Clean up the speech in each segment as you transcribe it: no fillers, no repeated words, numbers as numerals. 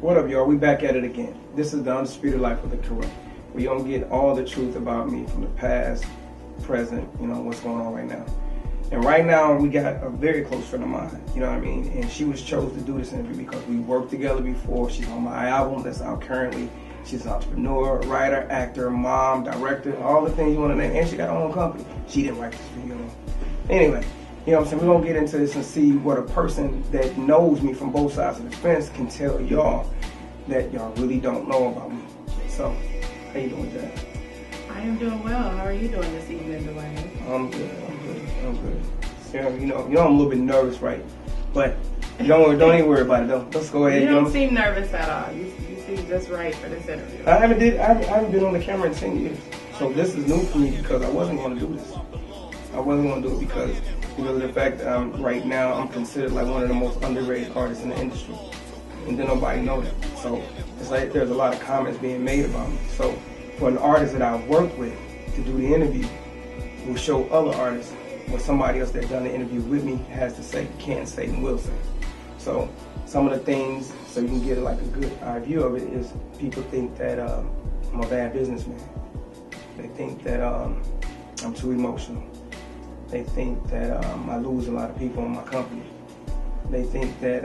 What up, y'all? We back at it again. This is the Undisputed Life of the Corinth. We don't get all the truth about me from the past, present, what's going on right now. And right now, we got a very close friend of mine, you know what I mean? And she was chose to do this interview because we worked together before. She's on my album that's out currently. She's an entrepreneur, writer, actor, mom, director, all the things you want to name. And she got her own company. She didn't write this video. Anyway, you know what I'm saying? We're going to get into this and see what a person that knows me from both sides of the fence can tell y'all that y'all really don't know about me. So, how you doing, Jack? I am doing well. How are you doing this evening, Dwayne? I'm good. So, I'm a little bit nervous, right? But don't even worry about it. Let's go ahead. You don't seem nervous at all. You seem just right for this interview. I haven't been on the camera in 10 years. So this is new for me because I wasn't going to do this. I wasn't going to do it because of the fact that right now I'm considered like one of the most underrated artists in the industry. And then nobody knows it. So it's like there's a lot of comments being made about me. So for an artist that I've worked with to do the interview will show other artists what somebody else that's done the interview with me has to say, can say, and will say. So some of the things, so you can get like a good eye view of it, is people think that I'm a bad businessman. They think that I'm too emotional. They think that I lose a lot of people in my company. They think that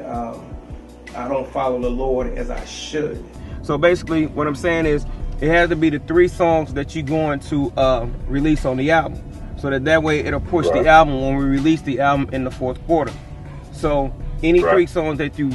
I don't follow the Lord as I should. So basically what I'm saying is it has to be the 3 songs that you're going to release on the album. So that way it'll push the album when we release the album in the 4th quarter. So any 3 songs that you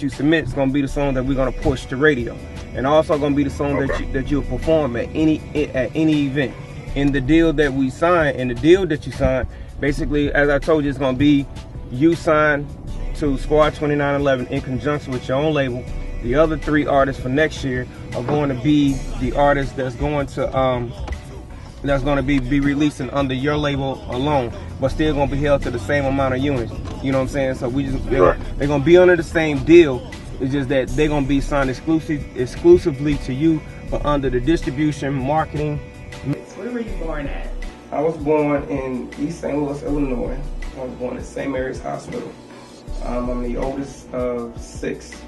submit is going to be the song that we're going to push to radio. And also going to be the song that you'll perform at any event. In the deal that we sign, and the deal that you sign, basically, as I told you, it's going to be you sign to Squad 2911 in conjunction with your own label. The other 3 artists for next year are going to be the artists that's going to be releasing under your label alone, but still going to be held to the same amount of units. You know what I'm saying? So they're going to be under the same deal. It's just that they're going to be signed exclusively to you, but under the distribution, marketing. Where were you born at? I was born in East St. Louis, Illinois. I was born at St. Mary's Hospital. I'm the oldest of 6,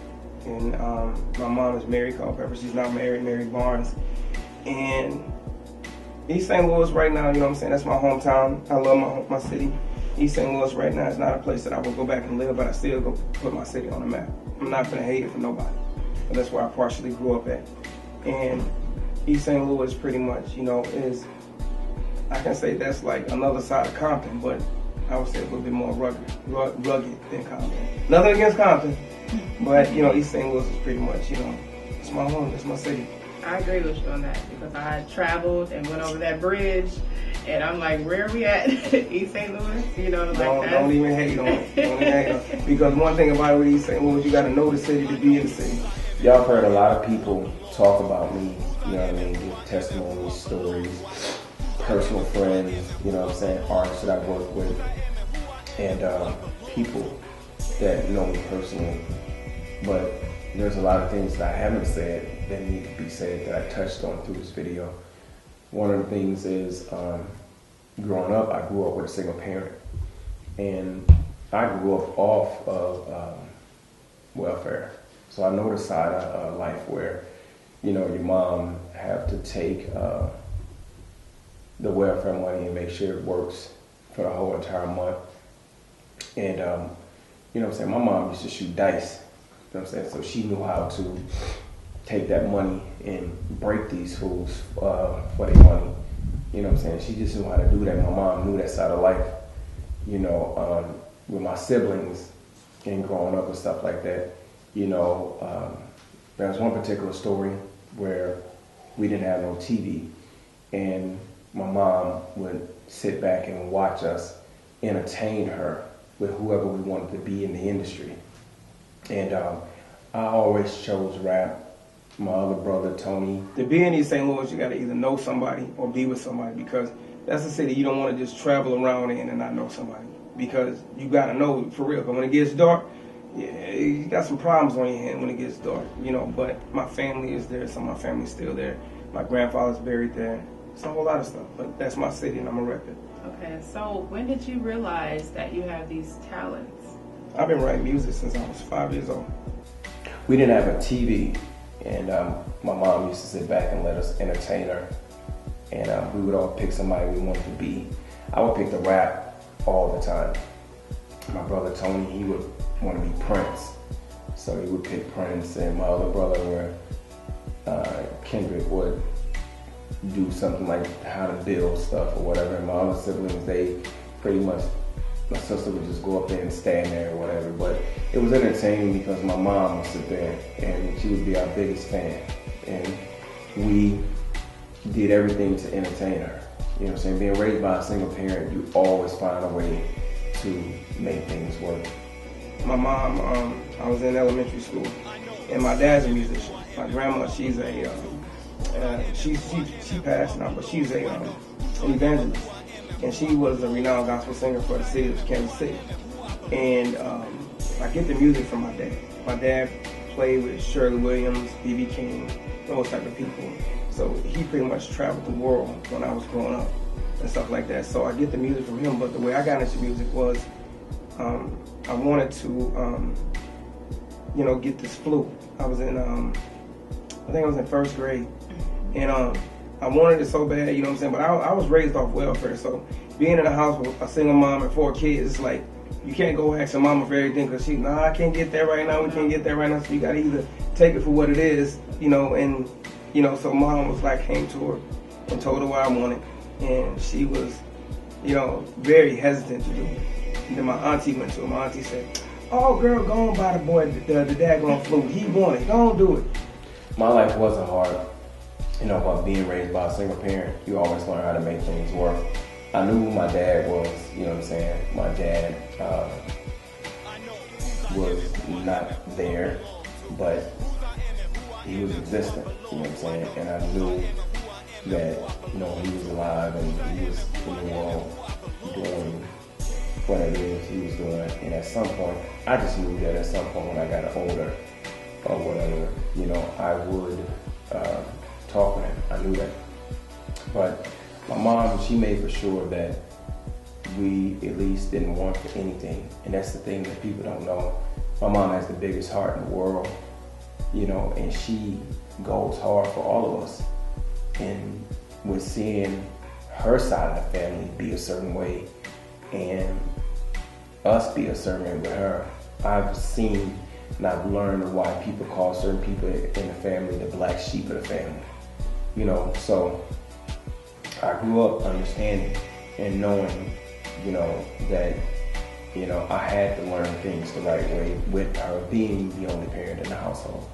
and my mom is Mary Culpepper. She's now married, Mary Barnes. And East St. Louis right now, you know what I'm saying, that's my hometown. I love my city. East St. Louis right now is not a place that I will go back and live, but I still go put my city on the map. I'm not gonna hate it for nobody. But that's where I partially grew up at. And East St. Louis pretty much, is, I can say that's like another side of Compton, but I would say a little bit more rugged than Compton. Nothing against Compton, but East St. Louis is pretty much, it's my home, it's my city. I agree with you on that because I traveled and went over that bridge, and I'm like, where are we at? East St. Louis? Don't even hate on it. Don't even hate on it. Because one thing about it with East St. Louis, you got to know the city to be in the city. Y'all heard a lot of people talk about me, you know what I mean, give testimonies, stories, personal friends, you know what I'm saying, artists that I work with, and people that know me personally. But there's a lot of things that I haven't said that need to be said that I touched on through this video. One of the things is, growing up, I grew up with a single parent. And I grew up off of welfare. So I know the side of life where, your mom have to take the welfare money and make sure it works for the whole entire month. And, you know what I'm saying, my mom used to shoot dice. You know what I'm saying? So she knew how to take that money and break these fools for their money. You know what I'm saying? She just knew how to do that. My mom knew that side of life. With my siblings and growing up and stuff like that, there was one particular story where we didn't have no TV, and my mom would sit back and watch us entertain her with whoever we wanted to be in the industry. And I always chose rap. My other brother, Tony. To be in East St. Louis, you got to either know somebody or be with somebody, because that's a city you don't want to just travel around in and not know somebody, because you got to know for real. But when it gets dark, yeah, you got some problems on your hand when it gets dark, But my family is there. Some of my family's still there. My grandfather's buried there. It's a whole lot of stuff, but that's my city and I'm a record. Okay, so when did you realize that you have these talents? I've been writing music since I was 5 years old. we didn't have a TV, and my mom used to sit back and let us entertain her, and we would all pick somebody we wanted to be. I would pick the rap all the time. My brother Tony, he would want to be Prince, so he would pick Prince, and my other brother, Kendrick, would do something like how to build stuff or whatever. And my other siblings, they pretty much, my sister would just go up there and stand there or whatever. But it was entertaining because my mom would sit there and she would be our biggest fan. And we did everything to entertain her. You know what I'm saying? Being raised by a single parent, you always find a way to make things work. My mom, I was in elementary school, and my dad's a musician. My grandma, she's a, she passed now, but she's a an evangelist, and she was a renowned gospel singer for the city of Kansas City. And I get the music from my dad. My dad played with Shirley Williams, B.B. King, those type of people. So he pretty much traveled the world when I was growing up and stuff like that. So I get the music from him, but the way I got into music was I wanted to, get this flute. I was in, I think I was in first grade, and I wanted it so bad, you know what I'm saying? But I was raised off welfare, so being in a house with a single mom and 4 kids, it's like, you can't go ask your mama for everything because I can't get that right now, we can't get that right now, so you gotta either take it for what it is, and so mom was like, came to her and told her what I wanted, and she was, very hesitant to do it. And then my auntie went to her. My auntie said, "Oh, girl, go on buy the boy the daggone flute. He want it. Go on do it." My life wasn't hard. But being raised by a single parent, you always learn how to make things work. I knew who my dad was, you know what I'm saying? My dad was not there, but he was existent, you know what I'm saying? And I knew that, he was alive and he was in the world doing whatever it is he was doing. And at some point, I just knew that at some point when I got older or whatever, I would talk with him. I knew that. But my mom, she made for sure that we at least didn't want for anything. And that's the thing that people don't know. My mom has the biggest heart in the world, and she goes hard for all of us. And with seeing her side of the family be a certain way and us be a certain way with her, I've seen and I've learned why people call certain people in the family the black sheep of the family. So I grew up understanding and knowing, that, I had to learn things the right way with her being the only parent in the household.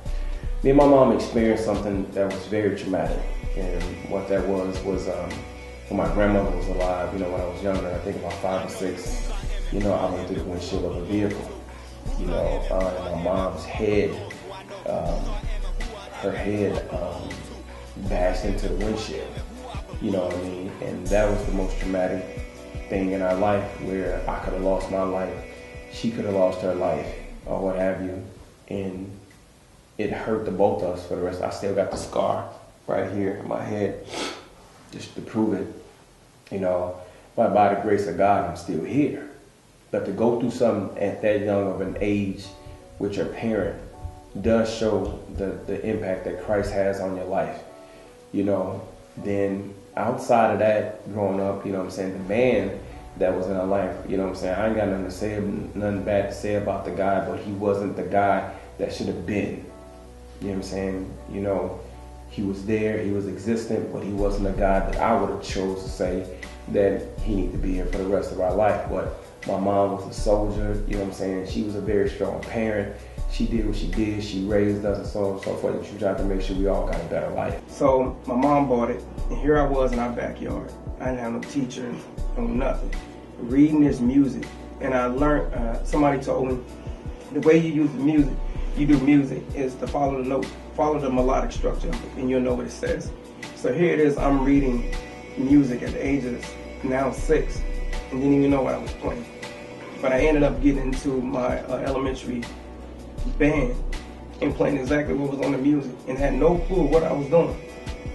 Me and my mom experienced something that was very traumatic. And what that was when my grandmother was alive, when I was younger, I think about 5 or 6, I went through the windshield of a vehicle. My mom's head, her head bashed into the windshield. You know what I mean? And that was the most traumatic thing in our life, where I could have lost my life, she could have lost her life, or what have you. And it hurt the both of us for the rest. I still got the scar right here in my head, just to prove it. But by the grace of God, I'm still here. But to go through something at that young of an age with your parent does show the impact that Christ has on your life. Then outside of that, growing up, the man that was in our life, I ain't got nothing bad to say about the guy, but he wasn't the guy that should have been. He was there, he was existent, but he wasn't a guy that I would have chose to say that he needed to be here for the rest of our life. But my mom was a soldier, she was a very strong parent. She did what she did, she raised us and so on and so forth. She tried to make sure we all got a better life. So my mom bought it, and here I was in our backyard. I didn't have no teachers, no nothing. Reading this music, and I learned, somebody told me, the way you do music is to follow the note, follow the melodic structure, and you'll know what it says. So here it is, I'm reading music at the age of now 6, and didn't even know what I was playing. But I ended up getting into my elementary band and playing exactly what was on the music and had no clue what I was doing.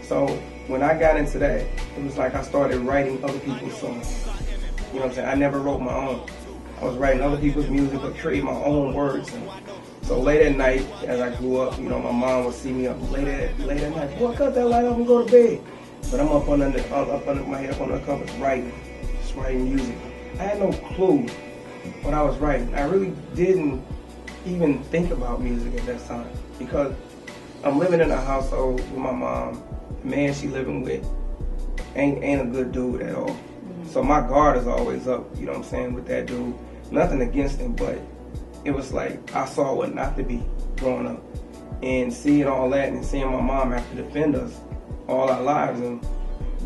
So when I got into that, it was like I started writing other people's songs. I never wrote my own. I was writing other people's music, but creating my own words. And so late at night, as I grew up, you know, my mom would see me up late at night. Boy, cut that light off and go to bed. But I'm up under my head, up on the covers, just writing music. I had no clue what I was writing. I really didn't even think about music at that time because I'm living in a household with my mom. The man she living with ain't a good dude at all. So my guard is always up, you know what I'm saying, with that dude. Nothing against him, but it was like I saw what not to be growing up. And seeing all that and seeing my mom have to defend us all our lives and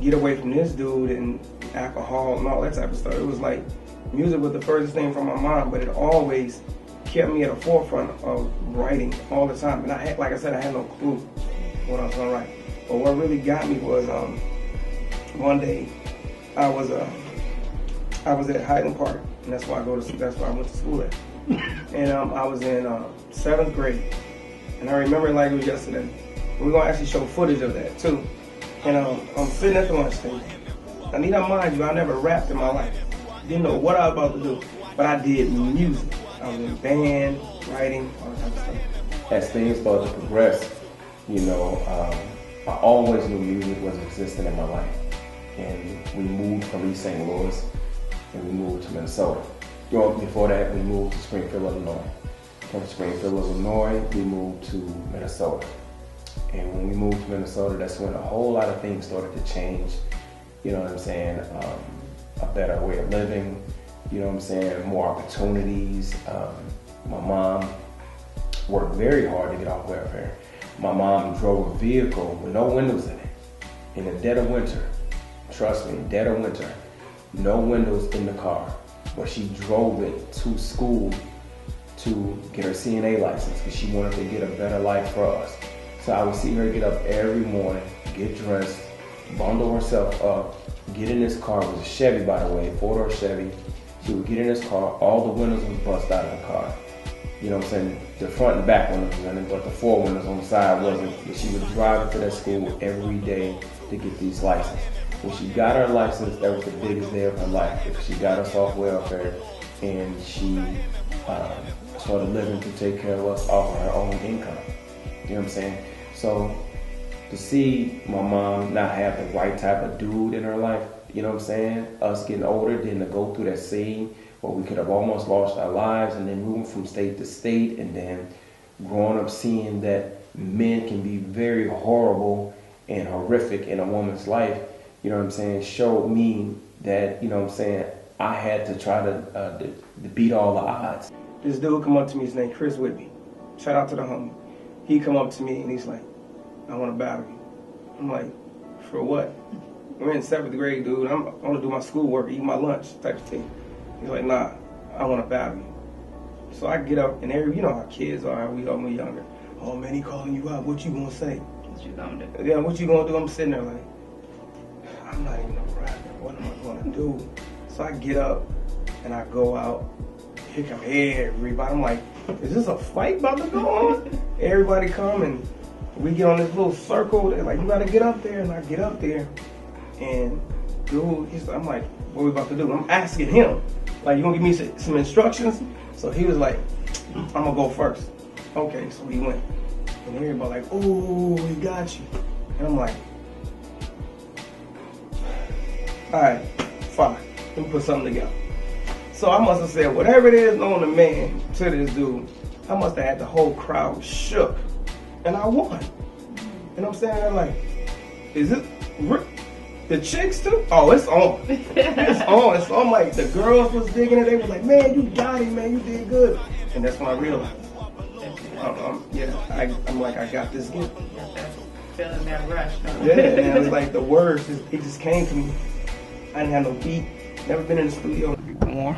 get away from this dude and alcohol and all that type of stuff. It was like music was the furthest thing from my mom, but it always kept me at the forefront of writing all the time. And I had, like I said, I had no clue what I was gonna write. But what really got me was one day I was at Highland Park, and that's where I went to school at. And I was in 7th grade, and I remember it like it was yesterday. We're gonna actually show footage of that too. And I'm sitting at the lunch table. I need to mind you, I never rapped in my life. Didn't know what I was about to do, but I did music. I was in band, writing, all that type of stuff. As things started to progress, you know, I always knew music was existing in my life. And we moved from East St. Louis, and we moved to Minnesota. Before that, we moved to Springfield, Illinois. From Springfield, Illinois, we moved to Minnesota. And when we moved to Minnesota, that's when a whole lot of things started to change. You know what I'm saying? A better way of living, you know what I'm saying? More opportunities. My mom worked very hard to get off welfare. My mom drove a vehicle with no windows in it in the dead of winter. Trust me, dead of winter. No windows in the car. But she drove it to school to get her CNA license because she wanted to get a better life for us. So I would see her get up every morning, get dressed, bundle herself up, get in this car. It was a Chevy, by the way, 4-door Chevy. She would get in this car, all the windows would bust out of the car. You know what I'm saying? The front and back windows were running, but the 4 windows on the side wasn't. But she would drive to that school every day to get these licenses. When she got her license, that was the biggest day of her life because she got us off welfare and she started living to take care of us off of her own income. You know what I'm saying? So to see my mom not have the right type of dude in her life, you know what I'm saying? Us getting older, then to go through that scene where we could have almost lost our lives and then moving from state to state and then growing up seeing that men can be very horrible and horrific in a woman's life, you know what I'm saying, showed me that, you know what I'm saying, I had to try to beat all the odds. This dude come up to me, his name Chris Whitby. Shout out to the homie. He come up to me and he's like, I want to battle you. I'm like, for what? We're in 7th grade, dude. I want to do my schoolwork, eat my lunch type of thing. He's like, nah, I want to battle you. So I get up and you know how kids are, how we are when we're younger. Oh man, he calling you out. What you gonna say? What you gonna do? Yeah, what you gonna do? I'm sitting there like, I'm not even a rapper. What am I gonna do? So I get up and I go out. Here come everybody. I'm like, is this a fight about to go on? Everybody come and we get on this little circle. They're like, you gotta get up there. And I get up there. And dude, I'm like, what are we about to do? I'm asking him, like, you gonna give me some instructions? So he was like, I'm gonna go first. Okay, so he went. And everybody like, oh, he got you. And I'm like, all right, fine. Let me put something together. So I must have said whatever it is known to man to this dude. I must have had the whole crowd shook. And I won. And I'm saying, I'm like, is it the chicks too? Oh, it's on. It's on. It's on. Like the girls was digging it. They was like, man, you got it, man. You did good. And that's when I realized. I'm like, I got this gift. Feeling that rush. Yeah, and it was like the words, it just came to me. I didn't have no beat. Never been in the studio more.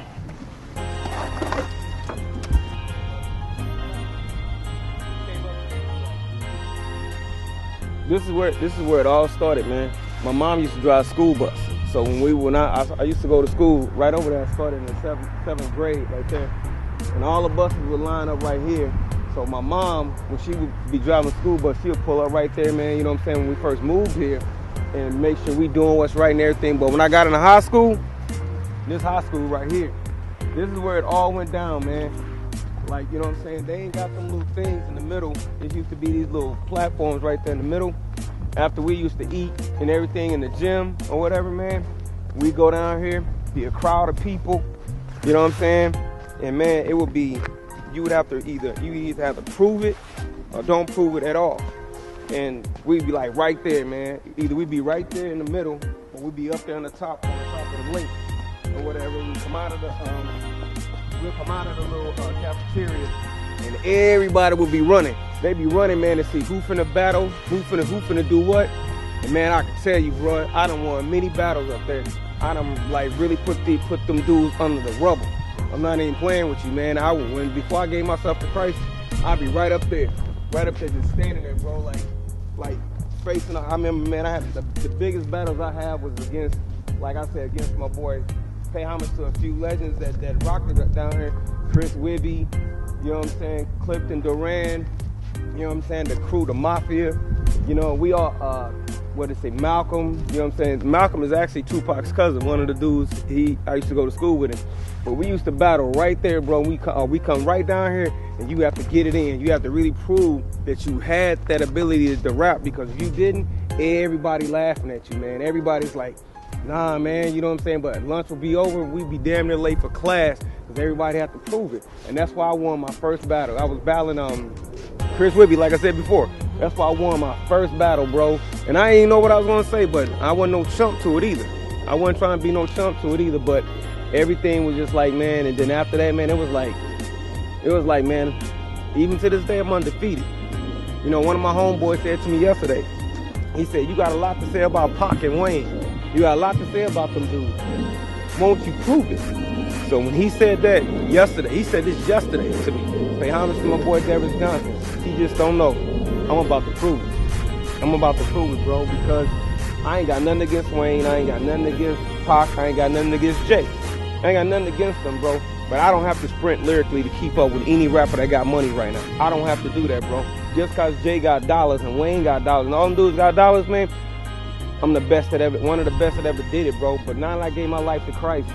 This is where it all started, man. My mom used to drive school bus. So when I used to go to school right over there. I started in the seventh grade right there. And all the buses would line up right here. So my mom, when she would be driving a school bus, she would pull up right there, man, you know what I'm saying, when we first moved here and make sure we doing what's right and everything. But when I got into high school, this high school right here, This is where it all went down, man. Like, you know what I'm saying? They ain't got them little things in the middle. It used to be these little platforms right there in the middle. After we used to eat and everything in the gym or whatever, man, we go down here, be a crowd of people, you know what I'm saying? And man, it would be, you would have to either have to prove it or don't prove it at all. And we'd be like right there, man. Either we'd be right there in the middle or we'd be up there on the top of the lake or whatever. We come out of the little cafeteria, and everybody would be running. They be running, man, to see who finna battle, who finna do what. And man, I can tell you, bro, I done won many battles up there. I done like really put them dudes under the rubble. I'm not even playing with you, man. Before I gave myself to Christ, I'd be right up there, just standing there, bro, like facing. I remember, man, I had the biggest battles I had was against, like I said, against my boy. Pay homage to a few legends that rocked it down here. Chris Wibby, you know what I'm saying? Clifton Duran, you know what I'm saying? The crew, the Mafia. You know, we all, Malcolm, you know what I'm saying? Malcolm is actually Tupac's cousin, one of the dudes I used to go to school with him. But we used to battle right there, bro. We come right down here, and you have to get it in. You have to really prove that you had that ability to rap, because if you didn't, everybody laughing at you, man. Everybody's like, nah, man, you know what I'm saying? But lunch will be over, we'd be damn near late for class, because everybody had to prove it. And that's why I won my first battle. I was battling Chris Wibby, like I said before. That's why I won my first battle, bro. And I didn't know what I was gonna say, but I wasn't no chump to it either. I wasn't trying to be no chump to it either, but everything was just like, man, and then after that, man, it was like, man, even to this day, I'm undefeated. You know, one of my homeboys said to me yesterday, he said, you got a lot to say about Pac and Wayne. You got a lot to say about them dudes. Won't you prove it? So when he said that yesterday, he said this yesterday to me. Pay homage to my boy Darius Johnson. He just don't know. I'm about to prove it. I'm about to prove it, bro, because I ain't got nothing against Wayne. I ain't got nothing against Pac. I ain't got nothing against Jay. I ain't got nothing against them, bro. But I don't have to sprint lyrically to keep up with any rapper that got money right now. I don't have to do that, bro. Just because Jay got dollars and Wayne got dollars and all them dudes got dollars, man, I'm the best that ever, one of the best that ever did it, bro. But now that I gave my life to Christ,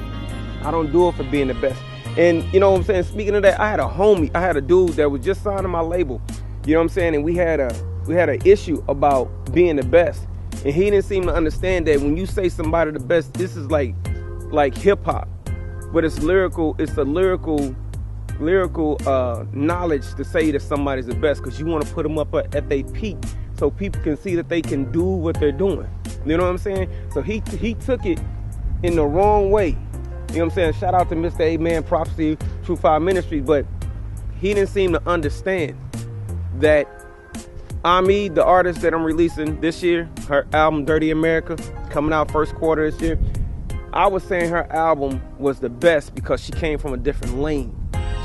I don't do it for being the best. And you know what I'm saying? Speaking of that, I had a dude that was just signing my label. You know what I'm saying? And we had an issue about being the best. And he didn't seem to understand that when you say somebody the best, this is like hip hop. But it's lyrical, knowledge to say that somebody's the best, because you want to put them up at their peak so people can see that they can do what they're doing. You know what I'm saying? So he took it in the wrong way. You know what I'm saying? Shout out to Mr. Amen Prophecy, True 5 Ministries, but he didn't seem to understand that Ami, the artist that I'm releasing this year, her album Dirty America, coming out first quarter this year, I was saying her album was the best because she came from a different lane.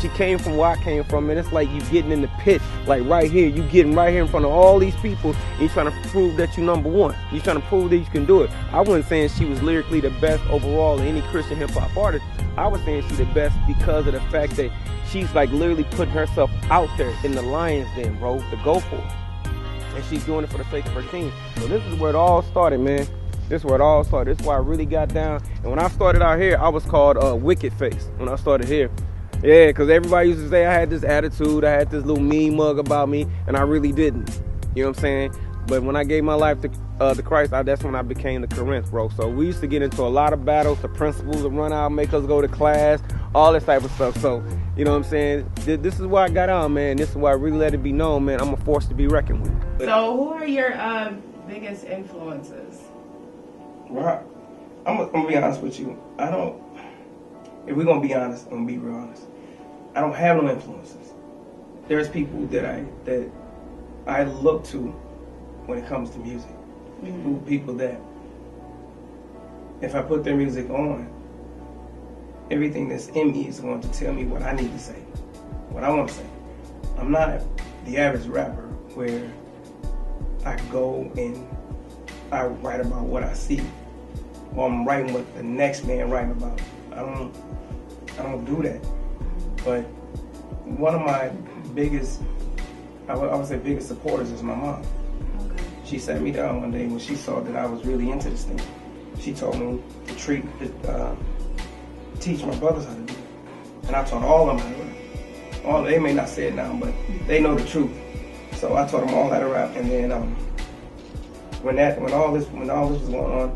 She came from where I came from, and it's like you getting in the pit, like right here. You getting right here in front of all these people, and you trying to prove that you number one. You trying to prove that you can do it. I wasn't saying she was lyrically the best overall in any Christian hip hop artist. I was saying she's the best because of the fact that she's like literally putting herself out there in the lion's den, bro, to go for it. And she's doing it for the sake of her team. So this is where it all started, man. This is where it all started. This is where I really got down. And when I started out here, I was called Wicked Face when I started here. Yeah, because everybody used to say I had this attitude, I had this little mean mug about me, and I really didn't. You know what I'm saying? But when I gave my life to Christ, that's when I became the Corinth, bro. So we used to get into a lot of battles. The principals would run out, make us go to class, all this type of stuff. So, you know what I'm saying? This is why I got on, man. This is why I really let it be known, man. I'm a force to be reckoned with. So who are your biggest influences? Right. I'm gonna be honest with you. If we're gonna be honest, I'm gonna be real honest. I don't have no influences. There's people that I look to when it comes to music. People that if I put their music on, everything that's in me is going to tell me what I need to say, what I want to say. I'm not the average rapper where I go and I write about what I see, or I'm writing what the next man writing about. I don't do that. But one of my biggest, I would say biggest supporters is my mom. Okay. She sat me down one day when she saw that I was really into this thing. She told me to teach my brothers how to do it. And I taught all of them how to rap. They may not say it now, but they know the truth. So I taught them all how to rap. And then when all this was going on,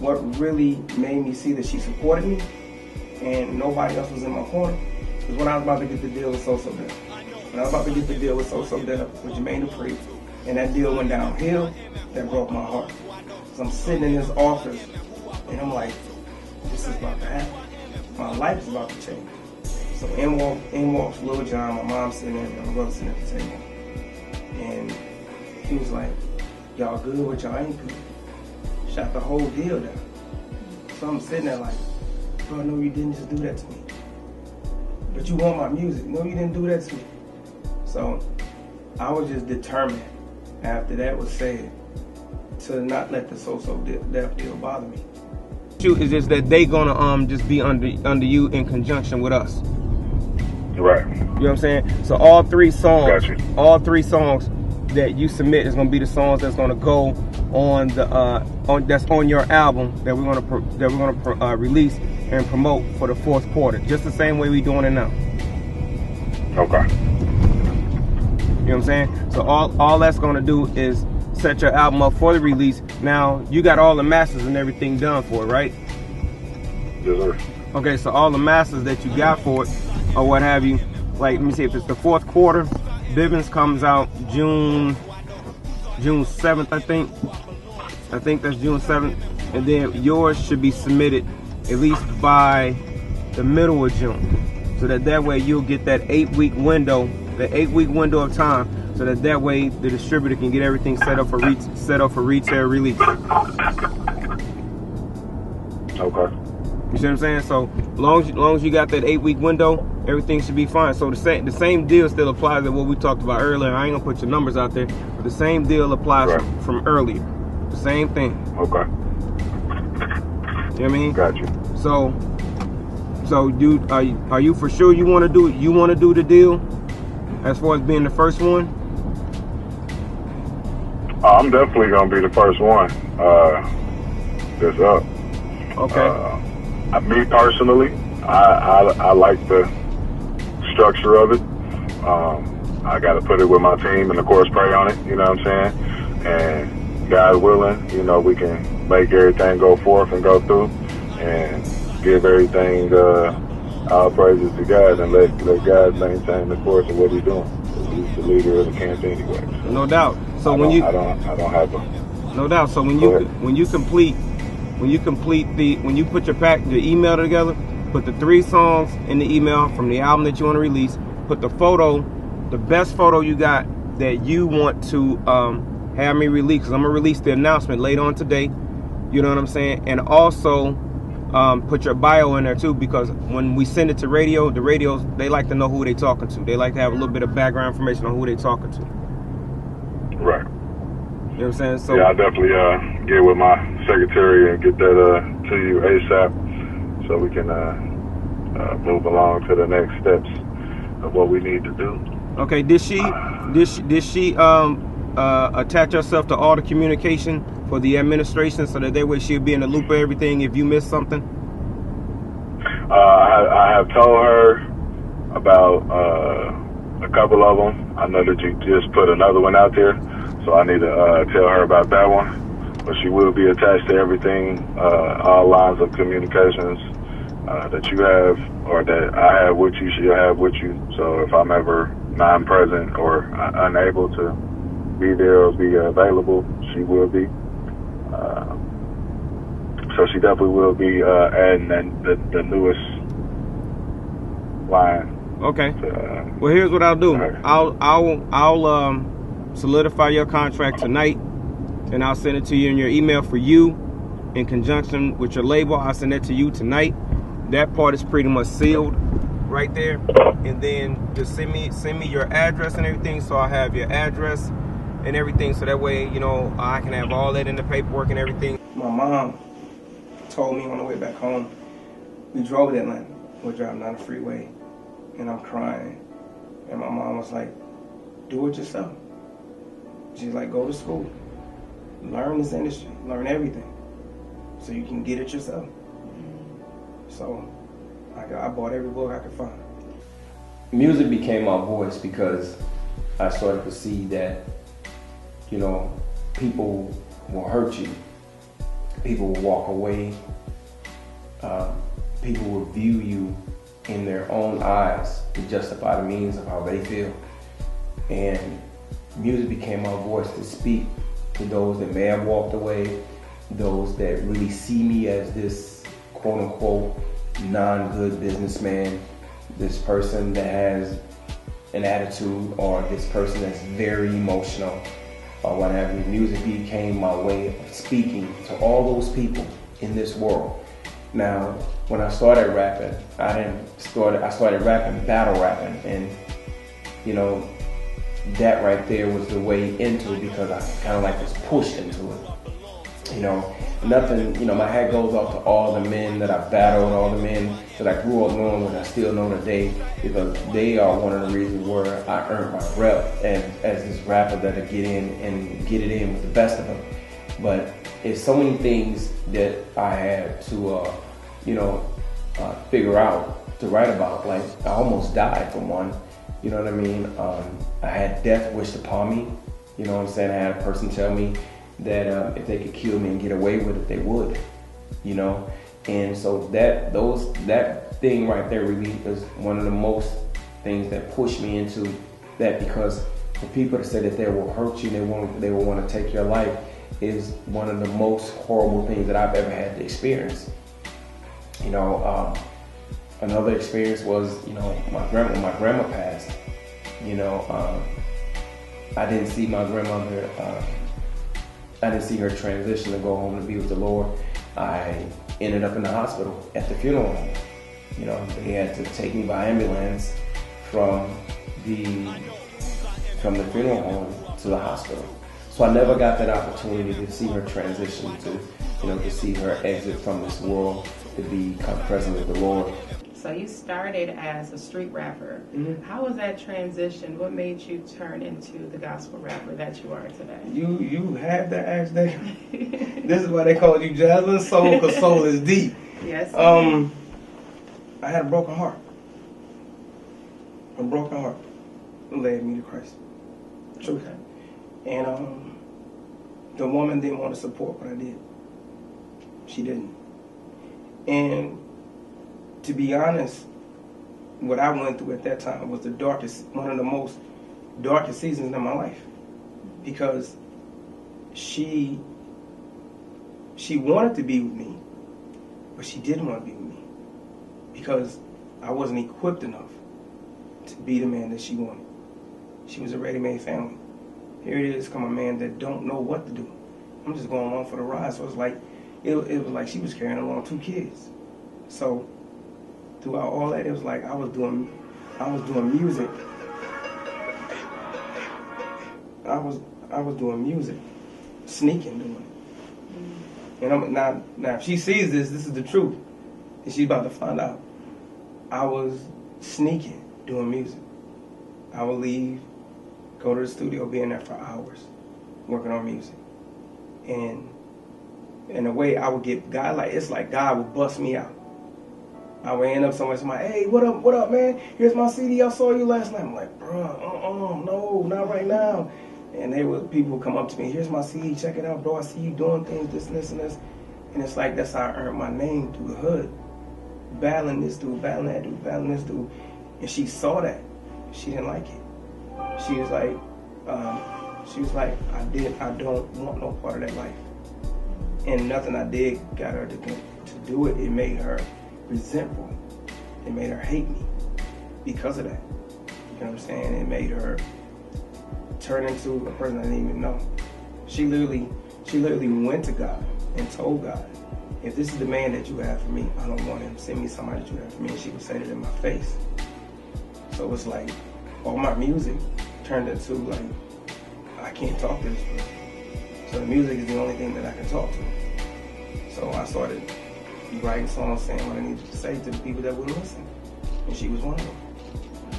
what really made me see that she supported me and nobody else was in my corner was when I was about to get the deal with So Def. When I was about to get the deal with So Def with Jermaine Dupri, and that deal went downhill, that broke my heart. So I'm sitting in this office, and I'm like, this is about to happen. My life is about to change. So in walks Lil John, my mom sitting there, and my brother sitting at the table. And he was like, y'all good, but y'all ain't good. Shot the whole deal down. So I'm sitting there like, bro, no, you didn't just do that to me. But you want my music. No, you didn't do that to me. So I was just determined after that was said to not let the So Def deal bother me. Is just that they gonna just be under you in conjunction with us. Right. You know what I'm saying? So all three songs that you submit is gonna be the songs that's gonna go on the that's on your album that we're gonna release and promote for the fourth quarter. Just the same way we doing it now. Okay. You know what I'm saying? So all that's gonna do is set your album up for the release. Now you got all the masters and everything done for it, right? Yes, sir. Okay, so all the masters that you got for it, or what have you, like, let me see if it's the fourth quarter. Bivens comes out June 7th, I think. I think that's June 7th. And then yours should be submitted at least by the middle of June. So that way you'll get that 8-week window, of time, so that way the distributor can get everything set up for retail release. Okay. You see what I'm saying? So long as you got that 8-week window, everything should be fine. So the same deal still applies to what we talked about earlier. I ain't gonna put your numbers out there, but the same deal applies right. from earlier. The same thing. Okay. You know what I mean? Got you. So dude, are you for sure you want to do the deal as far as being the first one? I'm definitely gonna be the first one that's up. Okay. Me personally, I like the structure of it. I got to put it with my team and of course pray on it. You know what I'm saying? And God willing, we can make everything go forth and go through, and give everything all praises to God, and let God maintain the course of what He's doing. He's the leader of the camp anyway. So no doubt. So I don't have a. No doubt. So when you put your email together, put the 3 songs in the email from the album that you want to release. Put the best photo you got that you want to have me release, because I'm gonna release the announcement later on today. You know what I'm saying? And also put your bio in there too, because when we send it to radio, the radios, they like to know who they talking to. They like to have a little bit of background information on who they talking to. Right. You know what I'm saying? So yeah, I'll definitely get with my secretary and get that to you ASAP, so we can move along to the next steps of what we need to do. Okay. Did she attach herself to all the communication for the administration, so that way she'll be in the loop of everything if you miss something? I have told her about a couple of them. I know that you just put another one out there, so I need to tell her about that one. But she will be attached to everything, all lines of communications that you have, or that I have with you, she'll have with you. So if I'm ever non-present or unable to be there or be available, she will be. So she definitely will be adding the newest line. Okay. Well, here's what I'll do. I'll solidify your contract tonight, and I'll send it to you in your email for you, in conjunction with your label. I'll send that to you tonight. That part is pretty much sealed right there. And then just send me your address and everything, so I have your address and everything, so that way, I can have all that in the paperwork and everything. My mom told me on the way back home, we drove to Atlanta. We're driving down the freeway, and I'm crying. And my mom was like, do it yourself. She's like, go to school. Learn this industry. Learn everything, so you can get it yourself. So I bought every book I could find. Music became my voice because I started to see that, you know, people will hurt you. People will walk away. People will view you in their own eyes to justify the means of how they feel. And music became my voice to speak to those that may have walked away, those that really see me as this quote unquote non-good businessman, this person that has an attitude, or this person that's very emotional, or what have you. Music became my way of speaking to all those people in this world. Now, when I started rapping, I started rapping, battle rapping, and you know, that right there was the way into it, because I kind of like was pushed into it. You know, nothing, you know, my hat goes off to all the men that I battled, all the men that I grew up knowing, and I still know today, because they are one of the reasons where I earned my rep and as this rapper that I get in and get it in with the best of them. But it's so many things that I had to, figure out to write about. Like, I almost died for one. You know what I mean? I had death wished upon me. You know what I'm saying? I had a person tell me that if they could kill me and get away with it, they would. You know? And so that thing right there really is one of the most things that pushed me into that, because for people to say that they will hurt you, they will want to take your life, is one of the most horrible things that I've ever had to experience. You know, another experience was, you know, my grandma passed. You know, I didn't see my grandmother. I didn't see her transition to go home to be with the Lord. I ended up in the hospital at the funeral home. You know, they had to take me by ambulance from the funeral home to the hospital. So I never got that opportunity to see her transition, to see her exit from this world, to become present with the Lord. So you started as a street rapper. Mm-hmm. How was that transition? What made you turn into the gospel rapper that you are today? You have to ask that. This is why they call you Jazzlin Soul, because soul is deep. Yes. I had a broken heart. A broken heart led me to Christ. Truth. Okay. And the woman didn't want to support what I did. She didn't. And to be honest, what I went through at that time was one of the most darkest seasons in my life, because she wanted to be with me, but she didn't want to be with me because I wasn't equipped enough to be the man that she wanted. She was a ready-made family. Here it is, come a man that don't know what to do. I'm just going along for the ride. So it's like, it was like she was carrying along 2 kids. So throughout all that, it was like I was doing music. I was doing music, sneaking doing it. And now if she sees this is the truth, and she's about to find out. I was sneaking doing music. I would leave, go to the studio, be in there for hours, working on music. And in a way, I would get God, it's like God would bust me out. I would end up somewhere, somebody, hey, what up, man? Here's my CD, I saw you last night. I'm like, bro, no, not right now. And people would come up to me, here's my CD, check it out, bro. I see you doing things, this and this and this. And it's like, that's how I earned my name through the hood. Battling this dude, battling that dude, battling this dude. And she saw that. She didn't like it. She was like, I don't want no part of that life. And nothing I did got her to do it. It made her resentful. It made her hate me because of that. You know what I'm saying? It made her turn into a person I didn't even know. She literally went to God and told God, if this is the man that you have for me, I don't want him. Send me somebody that you have for me. And she would say it in my face. So it's like all my music turned into like, I can't talk to this person. So the music is the only thing that I can talk to. So I started writing songs saying what I needed to say to the people that wouldn't listen. And she was one of them.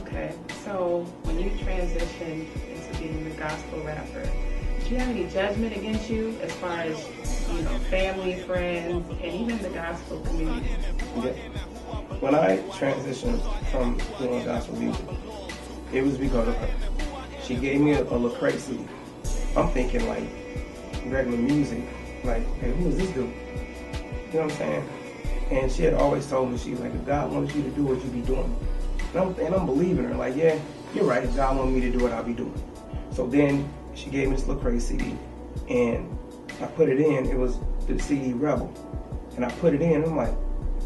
Okay, so when you transitioned into being the gospel rapper, did you have any judgment against you as far as, family, friends, and even the gospel community? Yeah. when I transitioned from doing gospel music, it was because of her. She gave me a Lecrae CD. I'm thinking like regular music, like, hey, who is this dude? You know what I'm saying? And she had always told me, she was like, if God wanted you to do what you be doing. And I'm believing her, like, yeah, you're right, if God wanted me to do what I'll be doing. So then she gave me this Lecrae CD, and I put it in, it was the CD Rebel. And I put it in, I'm like,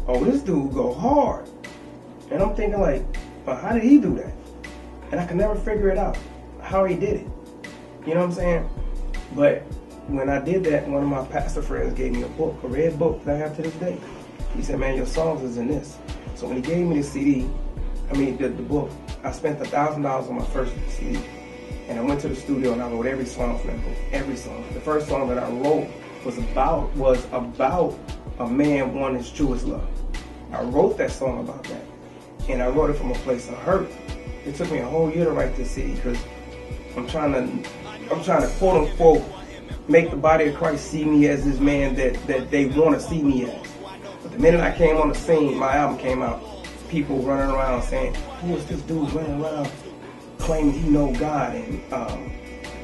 oh, this dude go hard. And I'm thinking like, well, how did he do that? And I could never figure it out, how he did it. You know what I'm saying? But when I did that, one of my pastor friends gave me a book, a red book that I have to this day. He said, man, your songs is in this. So when he gave me the CD, the book, I spent $1,000 on my first CD. And I went to the studio and I wrote every song from that book, every song. The first song that I wrote was about a man wanting his truest love. I wrote that song about that. And I wrote it from a place of hurt. It took me a whole year to write this CD because I'm trying to quote unquote make the body of Christ see me as this man that they want to see me as. But the minute I came on the scene, my album came out, people running around saying, who is this dude running around claiming he know God and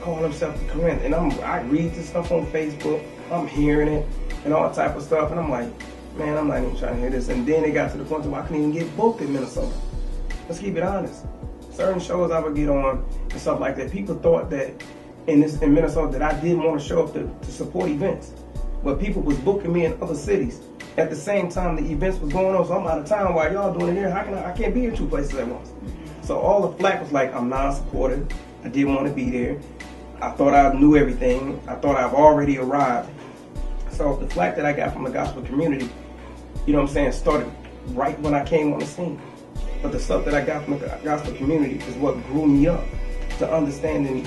calling himself Tha Corinth? And I read this stuff on Facebook, I'm hearing it and all type of stuff, and I'm like, man, I'm not even trying to hear this. And then it got to the point where I couldn't even get booked in Minnesota. Let's keep it honest. Certain shows I would get on and stuff like that, people thought that in Minnesota that I didn't want to show up to support events. But people was booking me in other cities at the same time the events was going on. So I'm out of town while y'all doing it here. I can't be in two places at once. So all the flack was like, I'm non-supportive. I didn't want to be there. I thought I knew everything. I thought I've already arrived. So the flack that I got from the gospel community, you know what I'm saying, started right when I came on the scene. But the stuff that I got from the gospel community is what grew me up to understanding,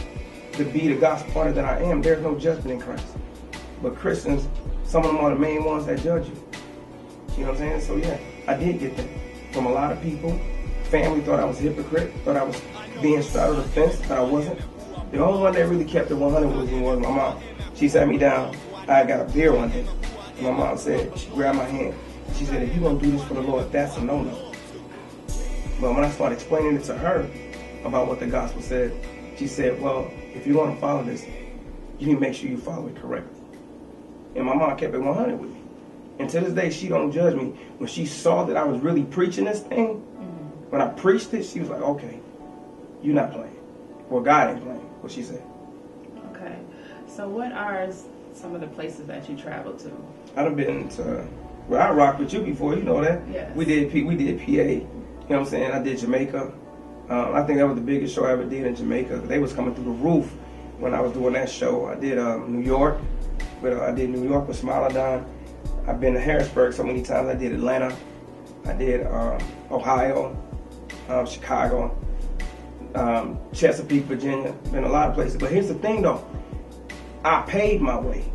to be the gospel partner that I am. There's no judgment in Christ. But Christians, some of them are the main ones that judge you. You know what I'm saying? So yeah, I did get that from a lot of people. Family thought I was a hypocrite, thought I was being straddled the fence, but I wasn't. The only one that really kept it 100 was my mom. She sat me down. I got a beer one day. And my mom said, she grabbed my hand. She said, if you're going to do this for the Lord, that's a no-no. But when I started explaining it to her about what the gospel said, she said, well, if you're going to follow this, you need to make sure you follow it correctly. And my mom kept it 100 with me. And to this day, she don't judge me. When she saw that I was really preaching this thing, when I preached it, she was like, okay, you're not playing. Well, God ain't playing, what she said. Okay. So what are some of the places that you traveled to? I've been to, well, I rocked with you before, you know that. Yes. We did PA, you know what I'm saying? I did Jamaica. I think that was the biggest show I ever did in Jamaica. They was coming through the roof when I was doing that show. I did New York, but I did New York with Smilodon. I've been to Harrisburg so many times. I did Atlanta. I did Ohio, Chicago, Chesapeake, Virginia. Been a lot of places. But here's the thing though, I paid my way.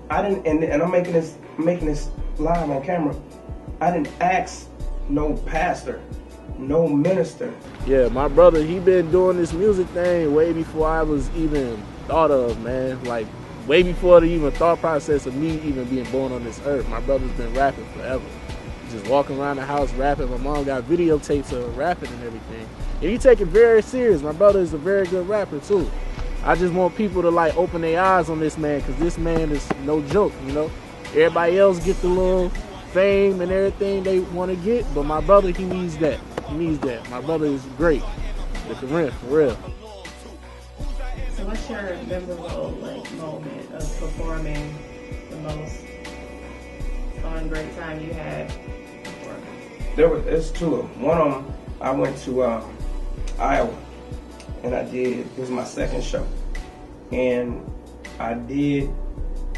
I didn't, and I'm making this live on camera. I didn't ask no pastor, no minister. Yeah, my brother, he been doing this music thing way before I was even thought of, man. Like, way before the even thought process of me even being born on this earth. My brother's been rapping forever. Just walking around the house rapping. My mom got videotapes of rapping and everything. And he take it very serious. My brother is a very good rapper too. I just want people to like open their eyes on this man, because this man is no joke, you know. Everybody else get the little fame and everything they want to get, but my brother, he needs that. He needs that. My brother is great. Tha Corinth, for real. So what's your memorable moment of performing, the most fun, great time you had performing? There's two of them. One of them, I went to Iowa, and it was my second show, and I did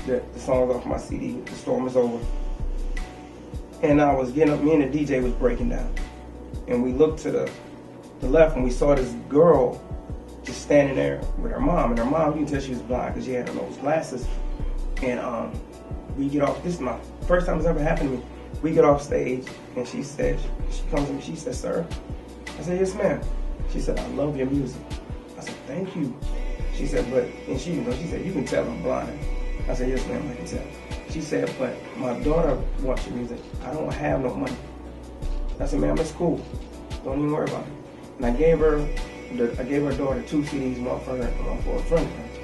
the songs off my CD, The Storm Is Over, and I was getting up, me and the DJ was breaking down, and we looked to the left, and we saw this girl just standing there with her mom, and her mom, you can tell she was blind because she had her nose glasses, and we get off, this is my first time it's ever happened to me, we get off stage, and she comes to me, she said, sir? I said, yes ma'am. She said, I love your music. I said, thank you. She said, and she said, you can tell I'm blind. I said, yes ma'am, I can tell. She said, but my daughter wants your music. I don't have no money. I said, man, I'm in school. Don't even worry about it. And I gave her daughter 2 CDs, one for her and one for a friend of hers.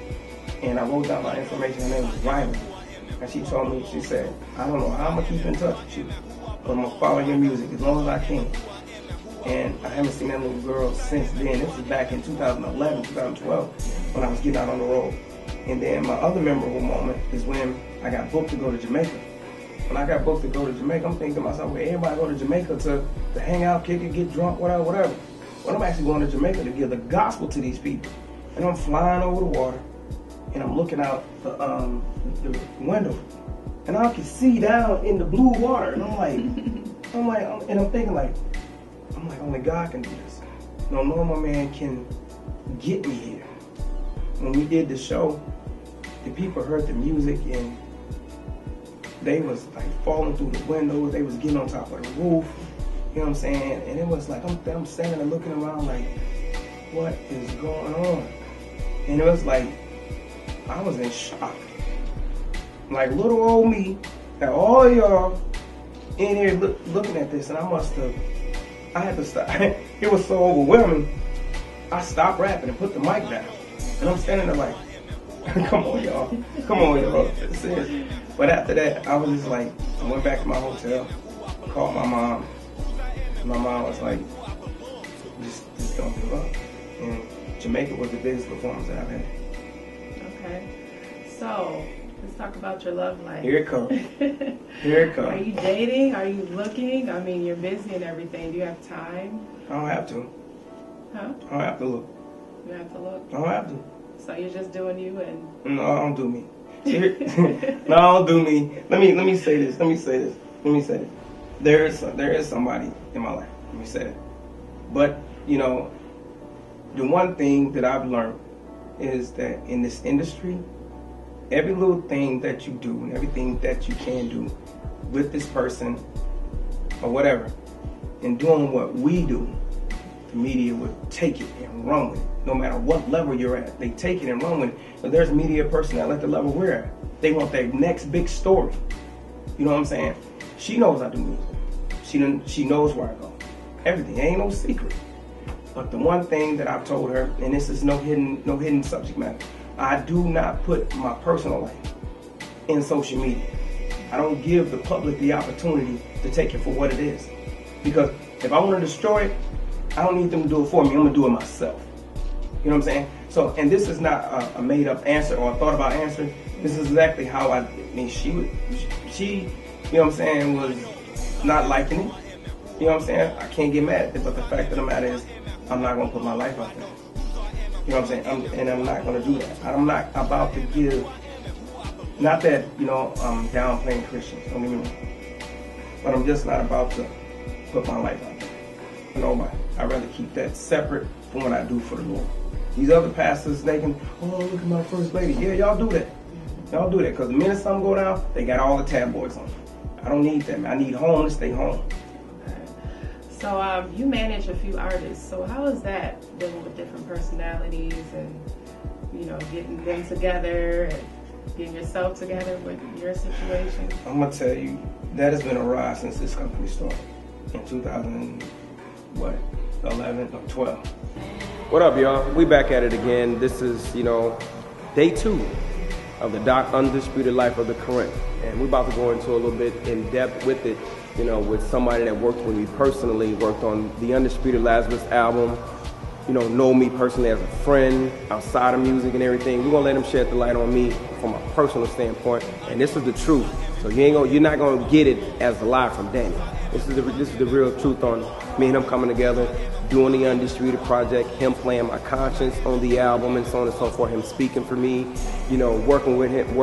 And I wrote down my information. Her name was Riley. And she told me, she said, I don't know how I'm going to keep in touch with you, but I'm going to follow your music as long as I can. And I haven't seen that little girl since then. This was back in 2011, 2012, when I was getting out on the road. And then my other memorable moment is when I got booked to go to Jamaica. When I got booked to go to Jamaica, I'm thinking to myself, well, everybody go to Jamaica to hang out, kick it, get drunk, whatever. But I'm actually going to Jamaica to give the gospel to these people. And I'm flying over the water, and I'm looking out the window, and I can see down in the blue water, and I'm thinking like, only God can do this. No normal man can get me here. When we did the show, the people heard the music and they was like falling through the windows. They was getting on top of the roof. You know what I'm saying? And it was like, I'm standing and looking around like, what is going on? And it was like, I was in shock. Like little old me, and all y'all in here looking at this, and I had to stop. It was so overwhelming. I stopped rapping and put the mic down. And I'm standing there like, come on, y'all. Serious. But after that, I was just like, I went back to my hotel, called my mom. And my mom was like, just don't give up. And Jamaica was the biggest performance that I've had. Okay. So, let's talk about your love life. Here it comes. Are you dating? Are you looking? I mean, you're busy and everything. Do you have time? I don't have to. Huh? I don't have to look. You have to look? I don't have to. So you're just doing you and... No, I don't do me. No, I don't do me. Let me say this. There is somebody in my life. Let me say that. But, you know, the one thing that I've learned is that in this industry, every little thing that you do and everything that you can do with this person or whatever, and doing what we do, the media would take it and run with it. No matter what level you're at, they take it and run with it. But there's media personnel at the level we're at. They want their next big story. You know what I'm saying? She knows I do music. She knows where I go. Everything. Ain't no secret. But the one thing that I've told her, and this is no hidden subject matter, I do not put my personal life in social media. I don't give the public the opportunity to take it for what it is. Because if I want to destroy it, I don't need them to do it for me. I'm going to do it myself. You know what I'm saying? So, and this is not a made up answer or a thought about answer. This is exactly how she, you know what I'm saying, was not liking it. You know what I'm saying? I can't get mad at it, but the fact of the matter is, I'm not going to put my life out there. You know what I'm saying? I'm not going to do that. I'm not about to give, not that, you know, I'm downplaying Christians, don't get me wrong. But I'm just not about to put my life out there for nobody. I'd rather keep that separate from what I do for the Lord. These other pastors, they can, oh, look at my first lady. Yeah, y'all do that. Y'all do that, because the minute something go down, they got all the tabloids on. I don't need that, man. I need home to stay home. Okay. So you manage a few artists. So how is that, dealing with different personalities and, you know, getting them together and getting yourself together with your situation? I'm going to tell you, that has been a ride since this company started in 2011 or 12. What up, y'all? We back at it again. This is, you know, day 2 of the Undisputed Life of Tha Corinth. And we're about to go into a little bit in depth with it, you know, with somebody that worked with me personally, worked on the Undisputed Lazarus album, you know me personally as a friend, outside of music and everything. We're gonna let him shed the light on me from a personal standpoint. And this is the truth. So you're not gonna get it as a lie from Danny. This is the real truth on me and him coming together, doing the Undisputed project, him playing my conscience on the album and so on and so forth, him speaking for me, you know, working with him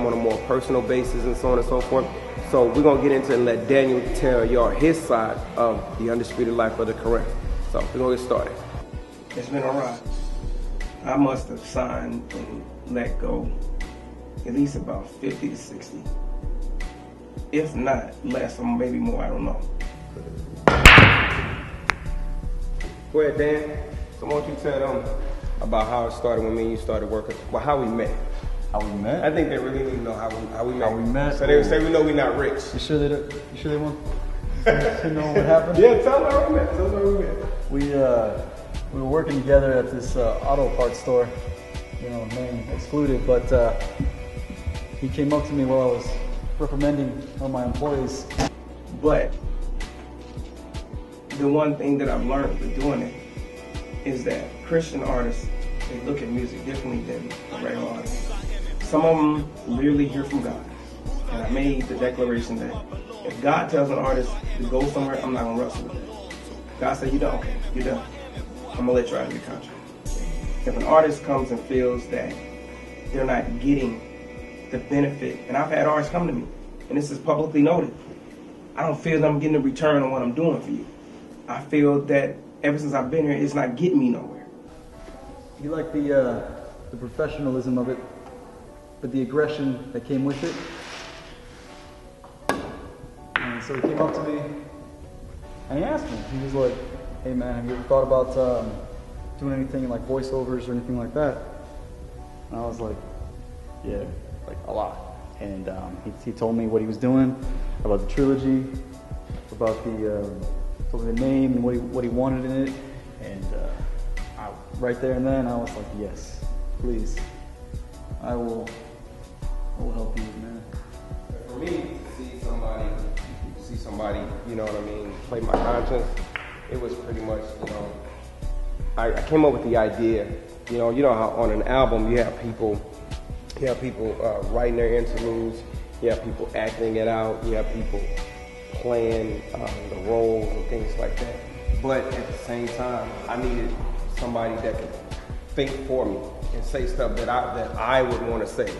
on a more personal basis and so on and so forth. So we're gonna get into it and let Daniel tell y'all his side of the Undisputed Life of Tha Corinth. So we're gonna get started. It's been a ride. I must have signed and let go at least about 50 to 60. If not less, or maybe more, I don't know. Go ahead, Dan. So why don't you tell them about how it started when me and you started working, well, how we met. How we met? I think they really need to know how we met. How we met? So they would say we know we're not rich. You sure they want? You know what happened? Yeah, tell me how we met. Tell me how we met. We were working together at this auto parts store, you know, name excluded, but he came up to me while I was reprimanding one of my employees. But the one thing that I've learned with doing it is that Christian artists, they look at music differently than a regular artist. Some of them really hear from God. And I made the declaration that if God tells an artist to go somewhere, I'm not going to wrestle with that. God said, you done? Okay, you're done. I'm going to let you out of your contract. If an artist comes and feels that they're not getting the benefit, and I've had artists come to me, and this is publicly noted, I don't feel that I'm getting a return on what I'm doing for you. I feel that ever since I've been here, it's not getting me nowhere. He liked the professionalism of it, but the aggression that came with it. And so he came up to me, and he asked me, he was like, hey man, have you ever thought about doing anything like voiceovers or anything like that? And I was like, yeah, like a lot. And he told me what he was doing, about the trilogy, about told me the name and what he wanted in it. And right there and then I was like, yes, please, I will help you, man. For me, to see somebody, you know what I mean, play my conscience, it was pretty much, you know, I came up with the idea, you know how on an album you have people writing their interludes, you have people acting it out, you have people playing the roles and things like that. But at the same time, I needed somebody that could think for me and say stuff that I would want to say.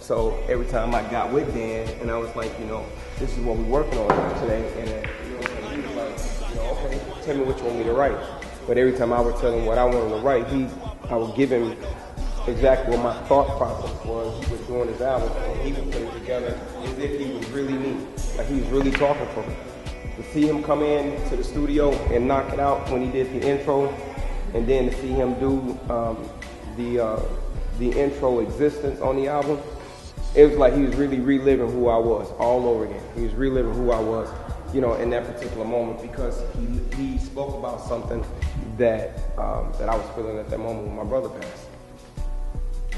So every time I got with Dan and I was like, you know, this is what we're working on today, and you know, he was like, you know, okay, tell me what you want me to write. But every time I would tell him what I wanted to write, I would give him exactly what my thought process was with doing his album, and he would put it together as if he was really me, like he was really talking for me. To see him come in to the studio and knock it out when he did the intro, and then to see him do the intro existence on the album, it was like he was really reliving who I was all over again. He was reliving who I was, you know, in that particular moment, because he spoke about something that I was feeling at that moment when my brother passed.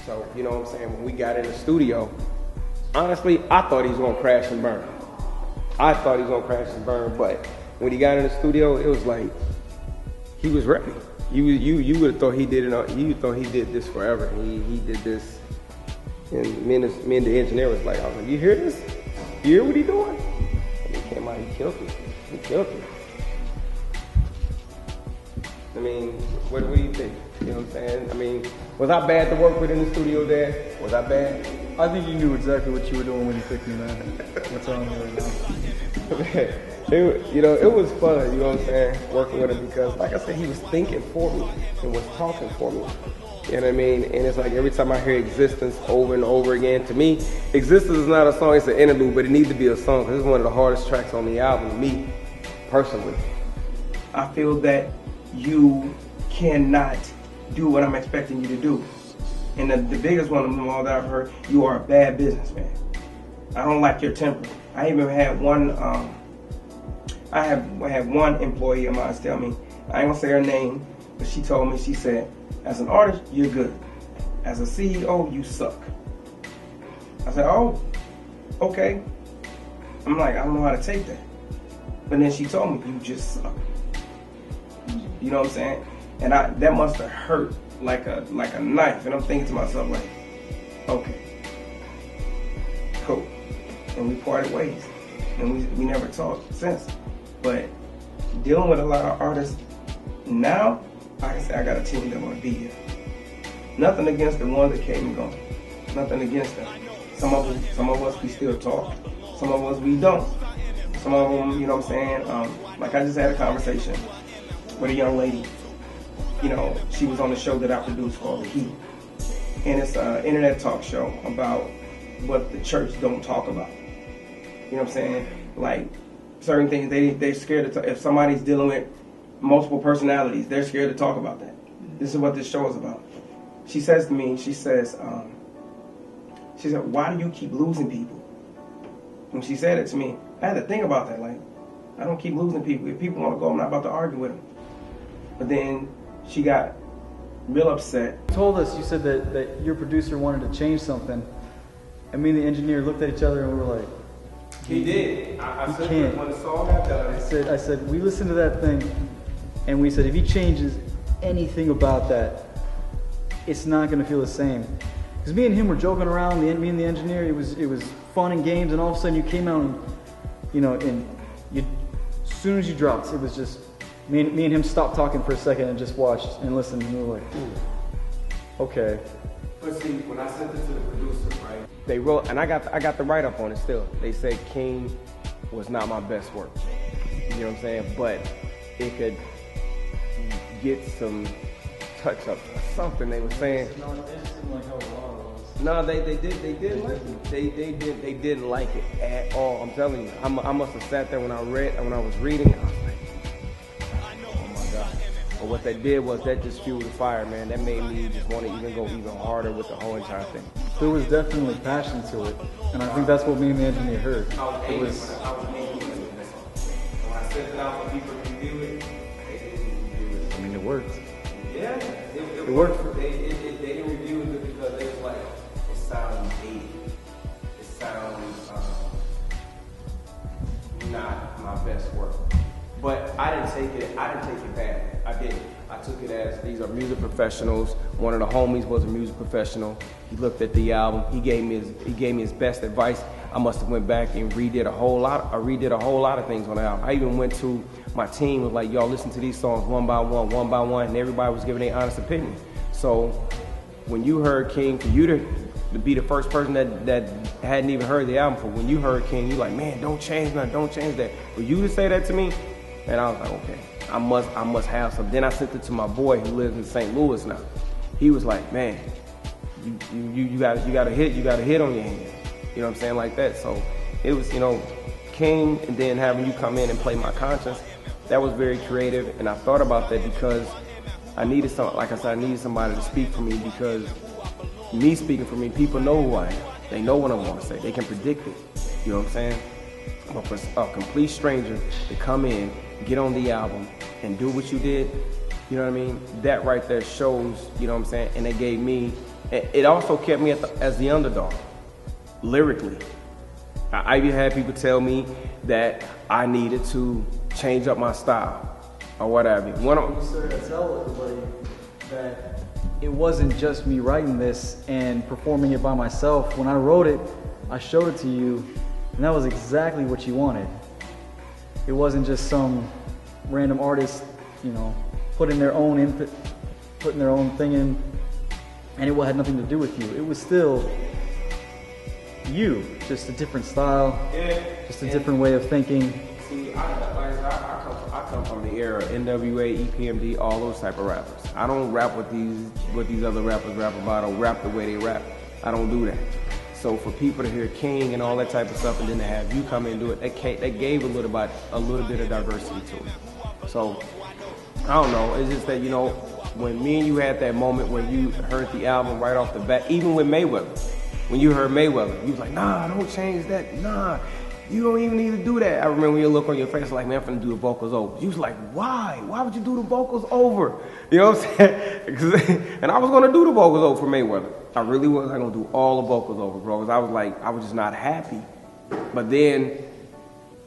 So, you know what I'm saying, when we got in the studio, honestly, I thought he was gonna crash and burn. But when he got in the studio, it was like he was ready. You would have thought he did it. You thought he did this forever. He did this, and me and the engineer was like, I was like, you hear this? You hear what he doing? And he came out, he killed it. I mean, what do you think? You know what I'm saying? I mean, was I bad to work with in the studio there? Was I bad? I think you knew exactly what you were doing when you picked me, man. What's on me right now? It was fun, you know what I'm saying, working with him, because like I said, he was thinking for me and was talking for me. You know what I mean? And it's like every time I hear Existence over and over again, to me, Existence is not a song, it's an interlude, but it needs to be a song, because it's one of the hardest tracks on the album, me, personally. I feel that you cannot do what I'm expecting you to do. And the biggest one of them all that I've heard, you are a bad businessman. I don't like your temper. I even had one, I had one employee of mine tell me, I ain't gonna say her name, but she told me, she said, as an artist, you're good. As a CEO, you suck. I said, oh, okay. I'm like, I don't know how to take that. But then she told me, you just suck. You know what I'm saying? And that must have hurt like a knife. And I'm thinking to myself, like, okay, cool. And we parted ways. And we never talked since. But dealing with a lot of artists now, I can say I got a team that want to be here. Nothing against the ones that came and gone. Nothing against them. Some of us we still talk. Some of us we don't. Some of them, you know what I'm saying? Like I just had a conversation with a young lady. You know, she was on the show that I produced called The Heat. And it's an internet talk show about what the church don't talk about. You know what I'm saying? Like certain things, they're scared to talk. If somebody's dealing with multiple personalities, they're scared to talk about that. This is what this show is about. She says to me, she said, why do you keep losing people? When she said it to me, I had to think about that. Like, I don't keep losing people. If people want to go, I'm not about to argue with them. But then she got real upset. You told us, you said that your producer wanted to change something, and me and the engineer looked at each other and we were like, He did. I He said can't. when the song got done. I said, we listened to that thing, and we said, if he changes anything about that, it's not going to feel the same. Because me and him were joking around, me and the engineer, it was fun and games, and all of a sudden you came out and, you know, and you, as soon as you dropped, it was just, me and him stopped talking for a second and just watched and listened, and we were like, ooh, okay. But see, when I sent it to the producer, right? They wrote, and I got the write up on it still. They said King was not my best work. You know what I'm saying? But it could get some touch up or something. They were saying. No, they didn't like it. They didn't like it at all. I'm telling you, I must have sat there when I was reading. I was like, oh my God. But what that did was that just fueled the fire, man. That made me just want to even go even harder with the whole entire thing. There was definitely passion to it, and I think that's what me and the engineer heard. When I sent it out for people to review it, they didn't review it. I mean, it worked. Yeah, It worked. They didn't review it because they was like, it sounds dated. It sounds not my best work. But I didn't take it bad. I didn't. I took it as these are music professionals. One of the homies was a music professional. He looked at the album. He gave me his best advice. I must have went back and redid a whole lot of things on the album. I even went to my team, was like, y'all listen to these songs one by one, and everybody was giving their honest opinion. So when you heard King, for you to be the first person that hadn't even heard the album before, when you heard King, you like, man, don't change nothing, don't change that. For you to say that to me, and I was like, okay, I must have some. Then I sent it to my boy who lives in St. Louis now. He was like, man, you got a hit on your hands. You know what I'm saying, like that. So it was, you know, King, and then having you come in and play My Conscience, that was very creative. And I thought about that because I needed I needed somebody to speak for me, because me speaking for me, people know who I am. They know what I want to say. They can predict it. You know what I'm saying? But for a complete stranger to come in, get on the album, and do what you did, you know what I mean? That right there shows, you know what I'm saying? And it also kept me as the underdog, lyrically. I even had people tell me that I needed to change up my style, or whatever. You started to tell everybody that it wasn't just me writing this and performing it by myself. When I wrote it, I showed it to you, and that was exactly what you wanted. It wasn't just some random artist, you know, putting their own input, putting their own thing in, and it had nothing to do with you. It was still you, just a different style, just a different way of thinking. See, I come from the era NWA, EPMD, all those type of rappers. I don't rap what these other rappers rap about, or rap the way they rap. I don't do that. So for people to hear King and all that type of stuff, and then to have you come in and do it, that gave a little bit of diversity to it. So I don't know. It's just that, you know, when me and you had that moment where you heard the album right off the bat, even with Mayweather, when you heard Mayweather, you was like, nah, don't change that. Nah, you don't even need to do that. I remember your look on your face like, man, I'm finna do the vocals over. You was like, why? Why would you do the vocals over? You know what I'm saying? And I was gonna do the vocals over for Mayweather. I really was. I gonna do all the vocals over, bro. Because I was just not happy. But then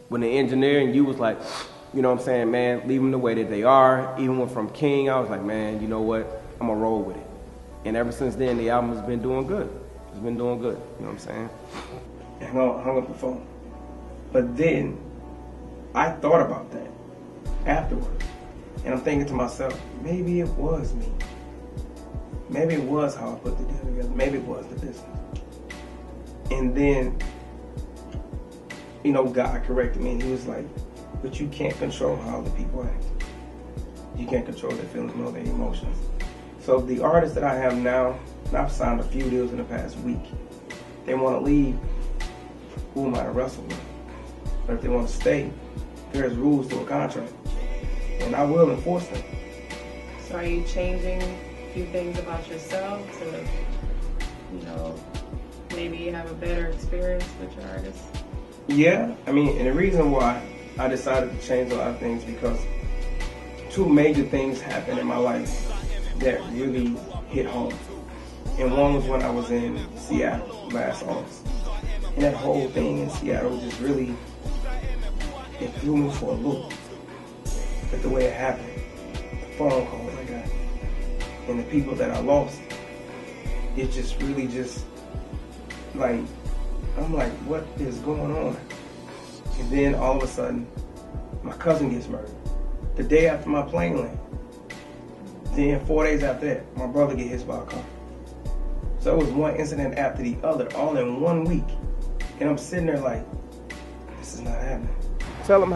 when the engineering, you was like, you know what I'm saying, man, leave them the way that they are. Even from King, I was like, man, you know what? I'm gonna roll with it. And ever since then, the album has been doing good. It's been doing good. You know what I'm saying? I hung up the phone. But then I thought about that afterwards. And I'm thinking to myself, maybe it was me. Maybe it was how I put the deal together. Maybe it was the business. And then, you know, God corrected me, and he was like, but you can't control how other people act. You can't control their feelings nor their emotions. So the artists that I have now, and I've signed a few deals in the past week, they want to leave, who am I to wrestle with? But if they want to stay, there's rules to a contract, and I will enforce them. So are you changing a few things about yourself to, you know, maybe have a better experience with your artists? Yeah, I mean, and the reason why I decided to change a lot of things because two major things happened in my life that really hit home. And one was when I was in Seattle last August. And that whole thing in Seattle just really, it threw me for a loop. But the way it happened, the phone calls I got, and the people that I lost, it just really just, like, I'm like, what is going on? And then all of a sudden, my cousin gets murdered. The day after my plane landed. Then 4 days after that, my brother get hit by a car. So it was one incident after the other, all in 1 week. And I'm sitting there like, this is not happening. Tell them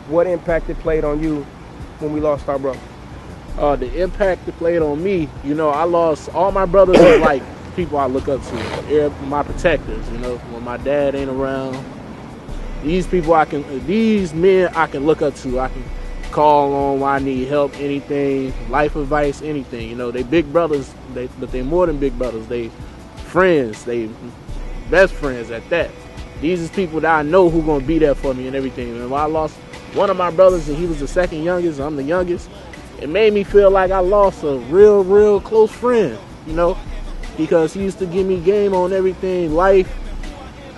what impact it played on you when we lost our brother. The impact it played on me, you know, I lost all my brothers are like people I look up to. They're my protectors, you know, when my dad ain't around. These men I can look up to. I can call on when I need help, anything, life advice, anything. You know, they big brothers, but they more than big brothers. They friends, they best friends at that. These is people that I know who gonna be there for me and everything. And when I lost one of my brothers and he was the second youngest, I'm the youngest, it made me feel like I lost a real close friend, you know, because he used to give me game on everything, life,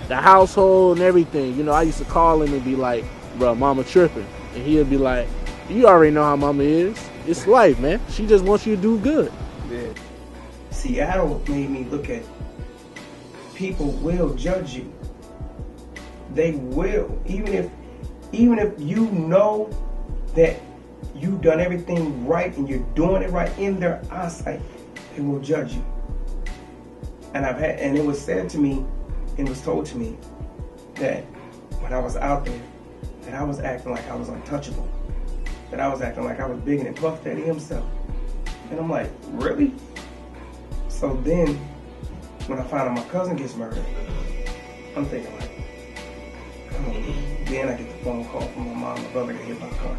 the household and everything. You know, I used to call him and be like, bro, mama tripping. And he'd be like, you already know how mama is. It's life, man. She just wants you to do good. Yeah. Seattle made me look at people will judge you. They will. Even if you know that you've done everything right and you're doing it right in their eyesight, they will judge you. And it was said to me, and was told to me that when I was out there, that I was acting like I was untouchable. That I was acting like I was bigger than Puff Daddy himself. And I'm like, really? So then, when I find out my cousin gets murdered, I'm thinking like, come on. Then I get the phone call from my mom, my brother got hit by a car.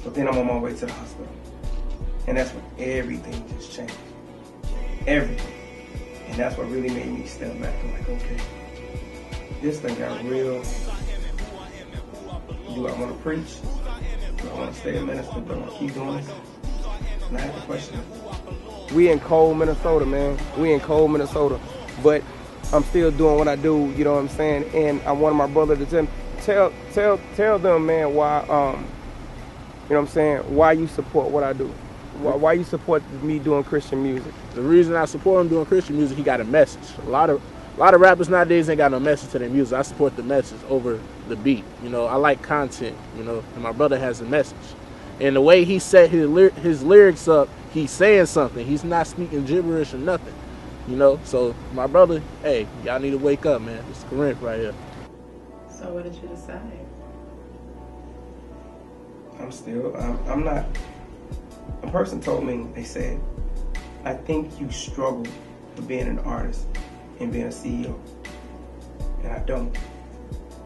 So then I'm on my way to the hospital. And that's when everything just changed. Everything. And that's what really made me step back. I'm like, okay, this thing got real. Do I want to preach? Do I want to stay a minister? Do I want to keep doing this? And I have to question it. We in cold Minnesota, man. We in cold Minnesota. But I'm still doing what I do, you know what I'm saying? And I wanted my brother to tell them, man, why, you know what I'm saying, why you support what I do. Why you support me doing Christian music? The reason I support him doing Christian music, he got a message. A lot of rappers nowadays ain't got no message to their music. I support the message over the beat. You know, I like content, you know, and my brother has a message. And the way he set his lyrics up, he's saying something. He's not speaking gibberish or nothing, you know. So my brother, hey, y'all need to wake up, man. It's Corinth right here. So what did you decide? I'm not. A person told me, they said, I think you struggle with being an artist and being a CEO. And I don't.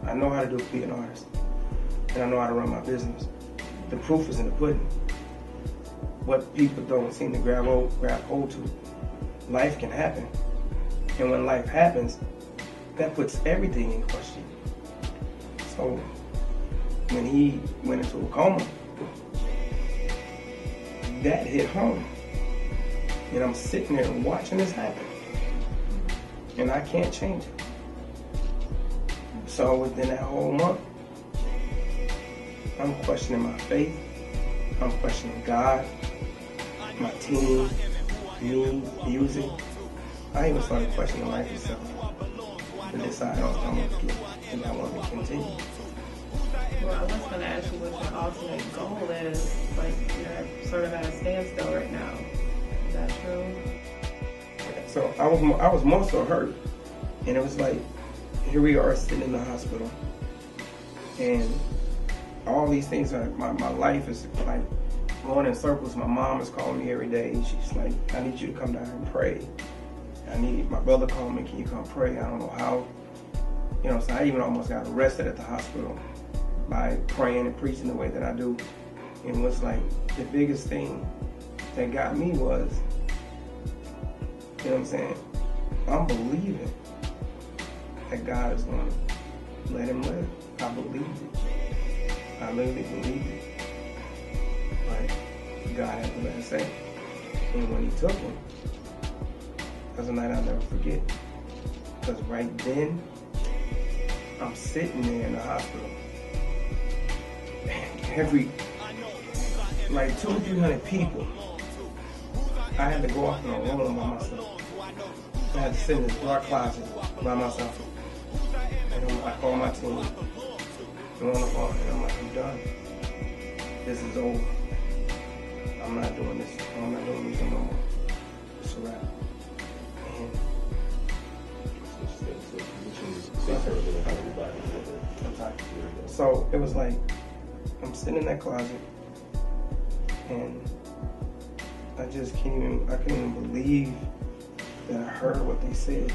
I know how to be an artist. And I know how to run my business. The proof is in the pudding. What people don't seem to grab hold to. Life can happen. And when life happens, that puts everything in question. So when he went into a coma, that hit home. And I'm sitting there watching this happen. And I can't change it. So within that whole month, I'm questioning my faith. I'm questioning God, my team, me, music. I even started questioning life itself to decide how I'm going to do it and I want to continue. Well, I was going to ask you what your ultimate goal is. Like, you're sort of at a standstill right now. Is that true? So I was more so hurt. And it was like, here we are sitting in the hospital. And all these things are, my life is like going in circles. My mom is calling me every day. She's like, I need you to come down and pray. My brother called me, can you come pray? I don't know how. You know, so I even almost got arrested at the hospital by praying and preaching the way that I do. And what's like the biggest thing that got me was, you know what I'm saying, I'm believing that God is going to let him live. I believed it. I literally believed it. But God had the last say. And when he took him, that's a night I'll never forget. Because right then, I'm sitting there in the hospital. And like 200 or 300 people, I had to go off in a room by myself. I had to sit in this dark closet by myself. And I called my team. And on the phone, and I'm like, I'm done. This is over. I'm not doing this. I'm not doing this no more. It's a wrap. So it was like, I'm sitting in that closet, and I couldn't even believe that I heard what they said.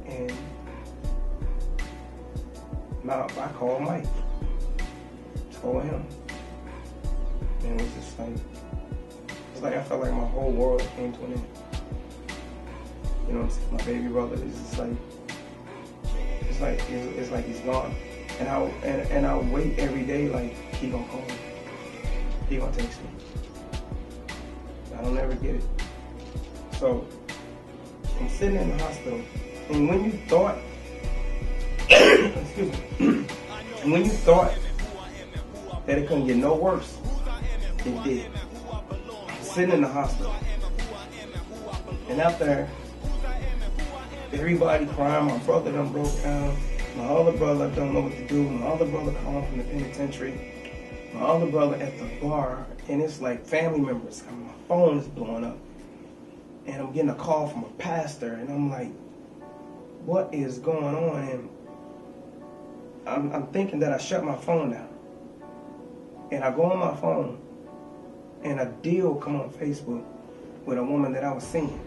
And now I called Mike, told him, and it was just like, it's like I felt like my whole world came to an end. You know what I'm saying? My baby brother is just like, it's like he's gone. And I'll wait every day like, he gonna call me. He gonna text me. I don't ever get it. So I'm sitting in the hospital, and when you thought, excuse me, and when you thought that it couldn't get no worse, it did. I'm sitting in the hospital, and out there, everybody crying. My brother done broke down. My other brother don't know what to do. My other brother calling from the penitentiary. My other brother at the bar, and it's like family members coming. My phone is blowing up, and I'm getting a call from a pastor, and I'm like, what is going on? And I'm thinking that I shut my phone down, and I go on my phone, and a deal come on Facebook with a woman that I was seeing,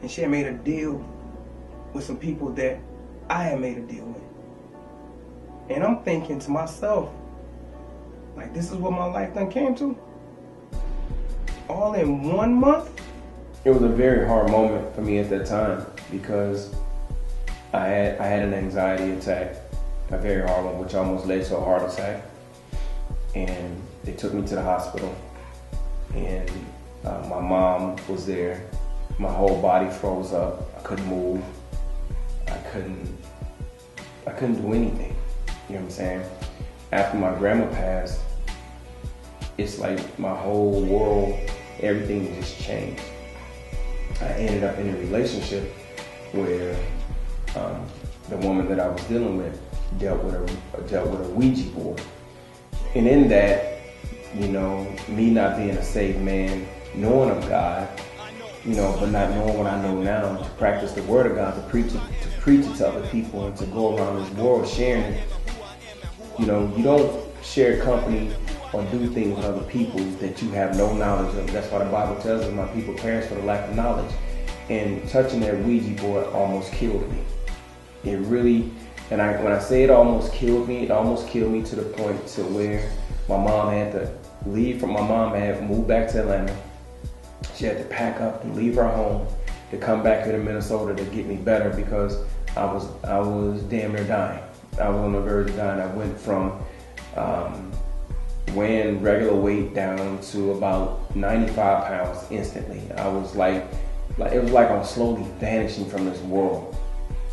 and she had made a deal with some people that I had made a deal with. And I'm thinking to myself, like, this is what my life done came to? All in 1 month? It was a very hard moment for me at that time because I had an anxiety attack, a very hard one, which almost led to a heart attack. And they took me to the hospital, and my mom was there. My whole body froze up. I couldn't move. I couldn't do anything. You know what I'm saying? After my grandma passed, it's like my whole world, everything just changed. I ended up in a relationship where the woman that I was dealing with dealt with a Ouija board. And in that, you know, me not being a saved man, knowing of God, you know, but not knowing what I know now, to practice the word of God, to preach it to other people, and to go around this world sharing it. You know, you don't share company or do things with other people that you have no knowledge of. That's why the Bible tells us, my people perish for the lack of knowledge. And touching that Ouija board almost killed me. It really, when I say it almost killed me to the point to where my mom had to leave my mom had moved back to Atlanta. She had to pack up and leave her home to come back here to Minnesota to get me better because I was damn near dying. I was on the verge of dying. I went from weighing regular weight down to about 95 pounds instantly. I was like it was like I was slowly vanishing from this world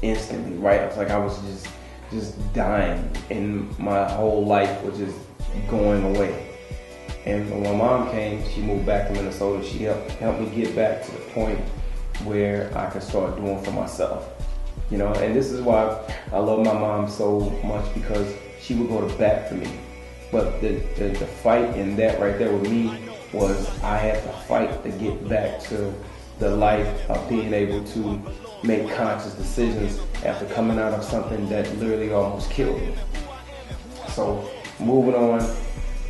instantly, right? It was like I was just dying, and my whole life was just going away. And when my mom came, she moved back to Minnesota. She helped me get back to the point where I could start doing for myself. You know, and this is why I love my mom so much, because she would go to bat for me. But the fight in that right there with me was I had to fight to get back to the life of being able to make conscious decisions after coming out of something that literally almost killed me. So moving on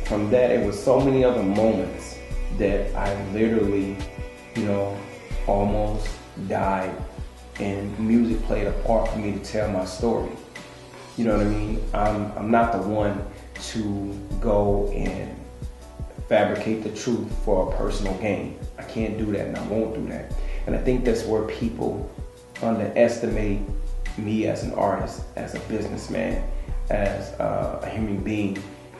from that, it was so many other moments that I literally, you know, almost died, and music played a part for me to tell my story. You know what I mean? I'm not the one to go and fabricate the truth for a personal gain. I can't do that, and I won't do that. And I think that's where people underestimate me as an artist, as a businessman. as a human being,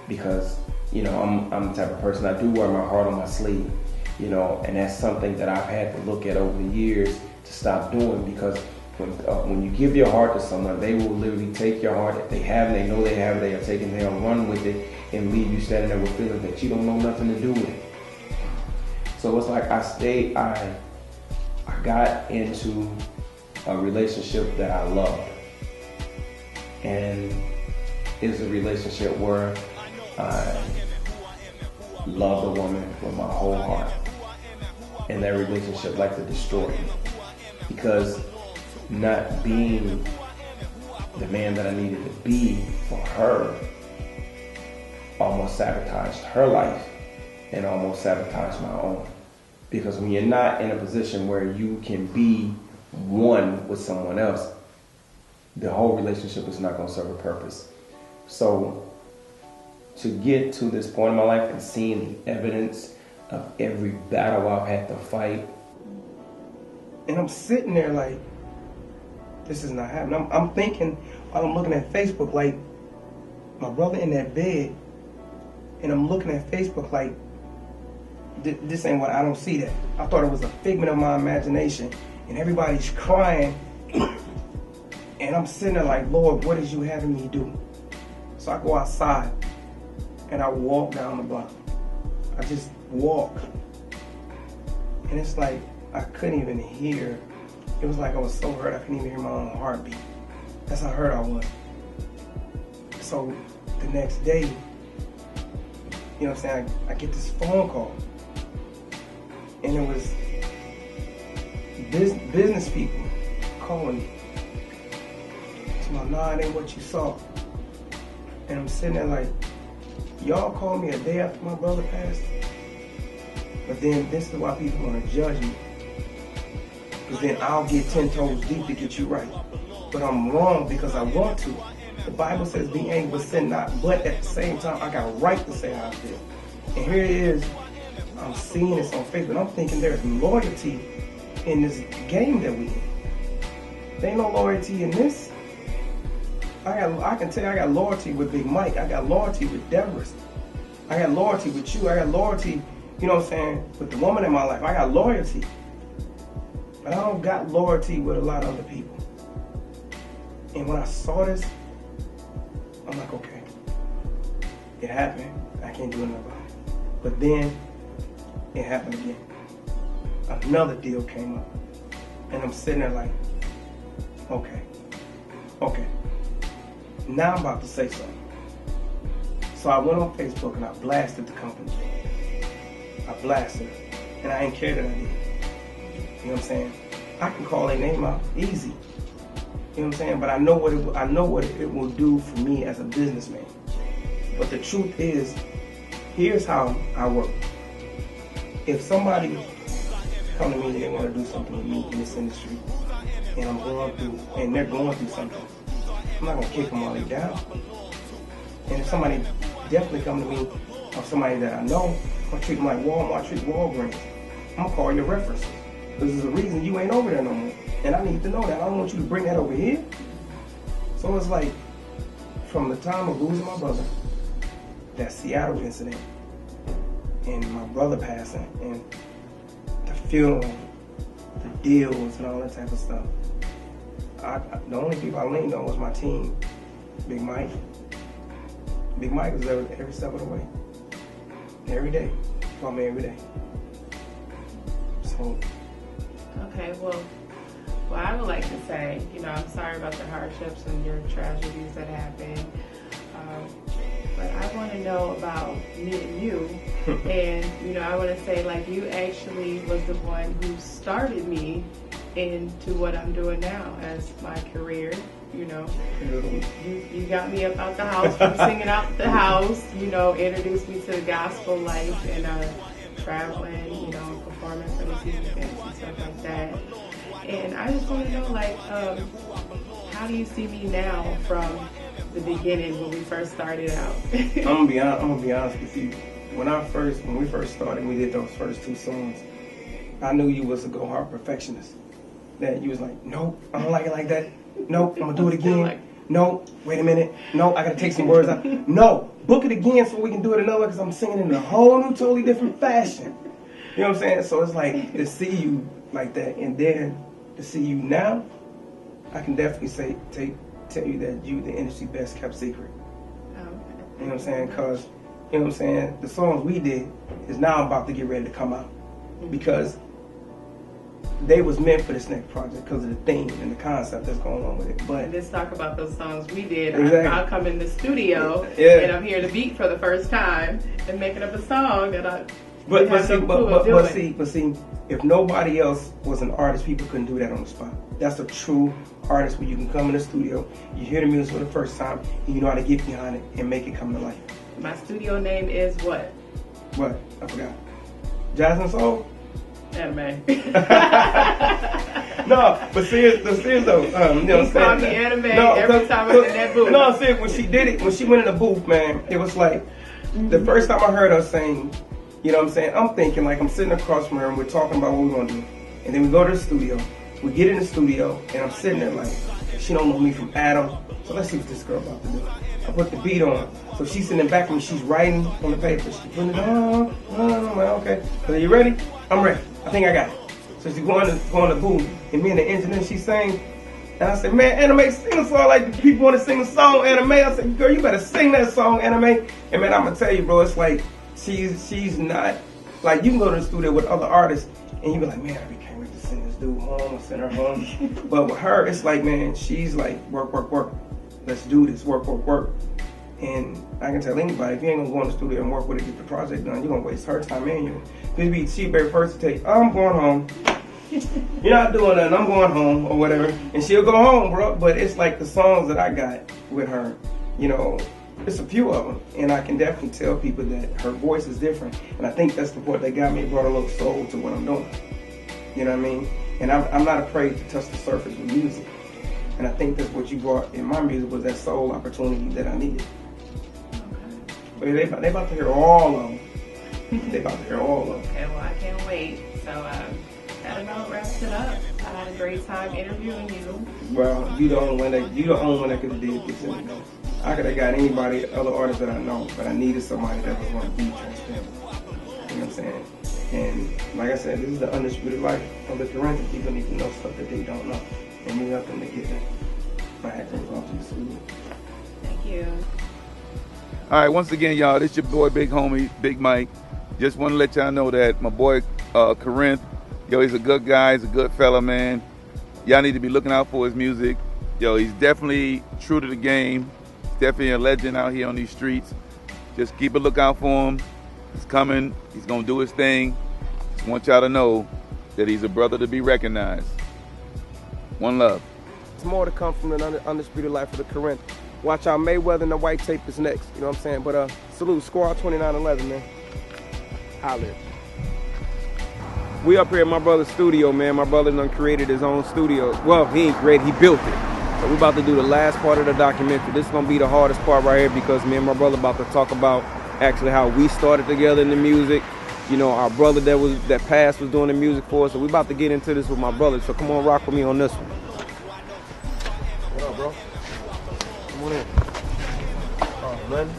because I'm the type of person, I do wear my heart on my sleeve, and that's something that I've had to look at over the years to stop doing, because when you give your heart to someone, they will literally take your heart. If they have it, they know they have it, they are taking it, they'll run with it and leave you standing there with feelings that you don't know nothing to do with. So it's like I got into a relationship that I loved, and it's a relationship where I loved a woman with my whole heart, and that relationship like to destroy me, because not being the man that I needed to be for her almost sabotaged her life and almost sabotaged my own. Because when you're not in a position where you can be one with someone else, the whole relationship is not going to serve a purpose. So to get to this point in my life and seeing the evidence of every battle I've had to fight, and I'm sitting there like, this is not happening. I'm thinking, while I'm looking at Facebook, like, my brother in that bed, and I'm looking at Facebook like, this ain't what, I don't see that. I thought it was a figment of my imagination, and everybody's crying, and I'm sitting there like, Lord, what is you having me do? So I go outside, and I walk down the block. I just walk, and it's like, I couldn't even hear. It was like I was so hurt I couldn't even hear my own heartbeat. That's how hurt I was. So the next day, you know what I'm saying, I get this phone call, and it was business people calling me. So I'm like, nah, it ain't what you saw. And I'm sitting there like, y'all called me a day after my brother passed? But then this is why people want to judge me. Because then I'll get 10 toes deep to get you right. But I'm wrong because I want to. The Bible says be angry but sin not. But at the same time, I got a right to say how I feel. And here it is. I'm seeing this on Facebook. I'm thinking there's loyalty in this game that we in. There ain't no loyalty in this. I can tell you I got loyalty with Big Mike. I got loyalty with Deborah. I got loyalty with you. I got loyalty, you know what I'm saying, with the woman in my life. I got loyalty. But I don't got loyalty with a lot of other people. And when I saw this, I'm like, okay, it happened. I can't do nothing about it. But then it happened again. Another deal came up. And I'm sitting there like, okay. Now I'm about to say something. So I went on Facebook and I blasted the company. I blasted it. And I didn't care that I did. You know what I'm saying? I can call their name out easy. You know what I'm saying? But I know what it will do for me as a businessman. But the truth is, here's how I work. If somebody come to me and they want to do something with me in this industry, and I'm going through, and they're going through something, I'm not gonna kick them while they're down. And if somebody definitely come to me, or somebody that I know, I'm gonna treat them like Walmart, I treat Walgreens. I'm gonna call your reference. Because there's a reason you ain't over there no more. And I need to know that. I don't want you to bring that over here. So it's like, from the time of losing my brother, that Seattle incident, and my brother passing, and the funeral, the deals, and all that type of stuff, the only people I leaned on was my team, Big Mike. Big Mike was there every step of the way. Every day. For me every day. So... Okay, well, I would like to say, I'm sorry about the hardships and your tragedies that happened. But I want to know about meeting you. And, I want to say, like, you actually was the one who started me into what I'm doing now as my career. You got me up out the house, from singing out the house, introduced me to the gospel life and traveling, performing for the season events and stuff like that. And I just want to know, like, how do you see me now from the beginning when we first started out? I'm gonna be honest with you. When we first started, we did those first 2 songs. I knew you was a go hard perfectionist. That you was like, nope, I don't like it like that. Nope, I'm gonna do it again. No, wait a minute. No, I gotta take some words out. No, book it again so we can do it another because I'm singing in a whole new, totally different fashion. You know what I'm saying? So it's like to see you like that, and then to see you now, I can definitely tell you that you the industry best kept secret. Okay. You know what I'm saying? Because you know what I'm saying, the songs we did is now about to get ready to come out because they was meant for this next project because of the theme and the concept that's going on with it. But let's talk about those songs we did. Exactly. I'll come in the studio and I'm hearing the beat for the first time and making up a song that I But see, if nobody else was an artist, people couldn't do that on the spot. That's a true artist where you can come in the studio, you hear the music for the first time, and you know how to get behind it and make it come to life. My studio name is what? What? I forgot. Jazz and Soul? Anime. No, but serious though. You know He called me anime every time I'm in that booth. No, serious, when she did it, when she went in the booth, man, it was like, the first time I heard her sing, you know what I'm saying, I'm thinking like I'm sitting across from her and we're talking about what we're gonna do. And then we go to the studio, we get in the studio, and I'm sitting there like, she don't know me from Adam, so let's see what this girl about to do. I put the beat on, so she's sitting back and she's writing on the paper. She's putting it on, I'm like, okay. So you ready? I'm ready. I think I got it. So she's going to the booth, and me and the engineer, she sang, and I said, man, Anime, sing a song like the people want to sing a song, Anime. I said, girl, you better sing that song, Anime. And man, I'm gonna tell you, bro, it's like she's not like, you can go to the studio with other artists, and you be like, man, I can't wait to send this dude home or send her home. But with her, it's like, man, she's like, work. Let's do this, work. And I can tell anybody, if you ain't gonna go in the studio and work with her to get the project done, you're gonna waste her time and you. Maybe she very first to take, I'm going home. You're not doing nothing, I'm going home or whatever. And she'll go home, bro. But it's like the songs that I got with her, you know, it's a few of them. And I can definitely tell people that her voice is different. And I think that's the part that got me, it brought a little soul to what I'm doing. You know what I mean? And I'm not afraid to touch the surface with music. And I think that's what you brought in my music, was that soul opportunity that I needed. But they about to hear all of them. They about to hear all of them. Okay, well, I can't wait. So, that about wraps it up. I had a great time interviewing you. Well, you the only one that could have did this. I could have got anybody, other artists that I know, but I needed somebody that was going to be transparent. You know what I'm saying? And like I said, this is the undisputed life of the Corinth. People need to know stuff that they don't know, and we help them to get that. My hat goes off to you, sweetie. Thank you. All right, once again, y'all, this your boy, Big Homie, Big Mike. Just want to let y'all know that my boy, Corinth, yo, he's a good guy, he's a good fella, man. Y'all need to be looking out for his music. Yo, he's definitely true to the game. He's definitely a legend out here on these streets. Just keep a lookout for him. He's coming, he's gonna do his thing. Just want y'all to know that he's a brother to be recognized. One love. It's more to come from the undisputed life of the Corinth. Watch out, Mayweather and the white tape is next. You know what I'm saying? But salute, Squad 2911, man. Holla. We up here at my brother's studio, man. My brother done created his own studio. Well, he ain't created, he built it. So we about to do the last part of the documentary. This is gonna be the hardest part right here because me and my brother about to talk about actually how we started together in the music. You know, our brother that passed was doing the music for us. So we about to get into this with my brother. So come on, rock with me on this one. What up, bro? Come on in. Oh, man.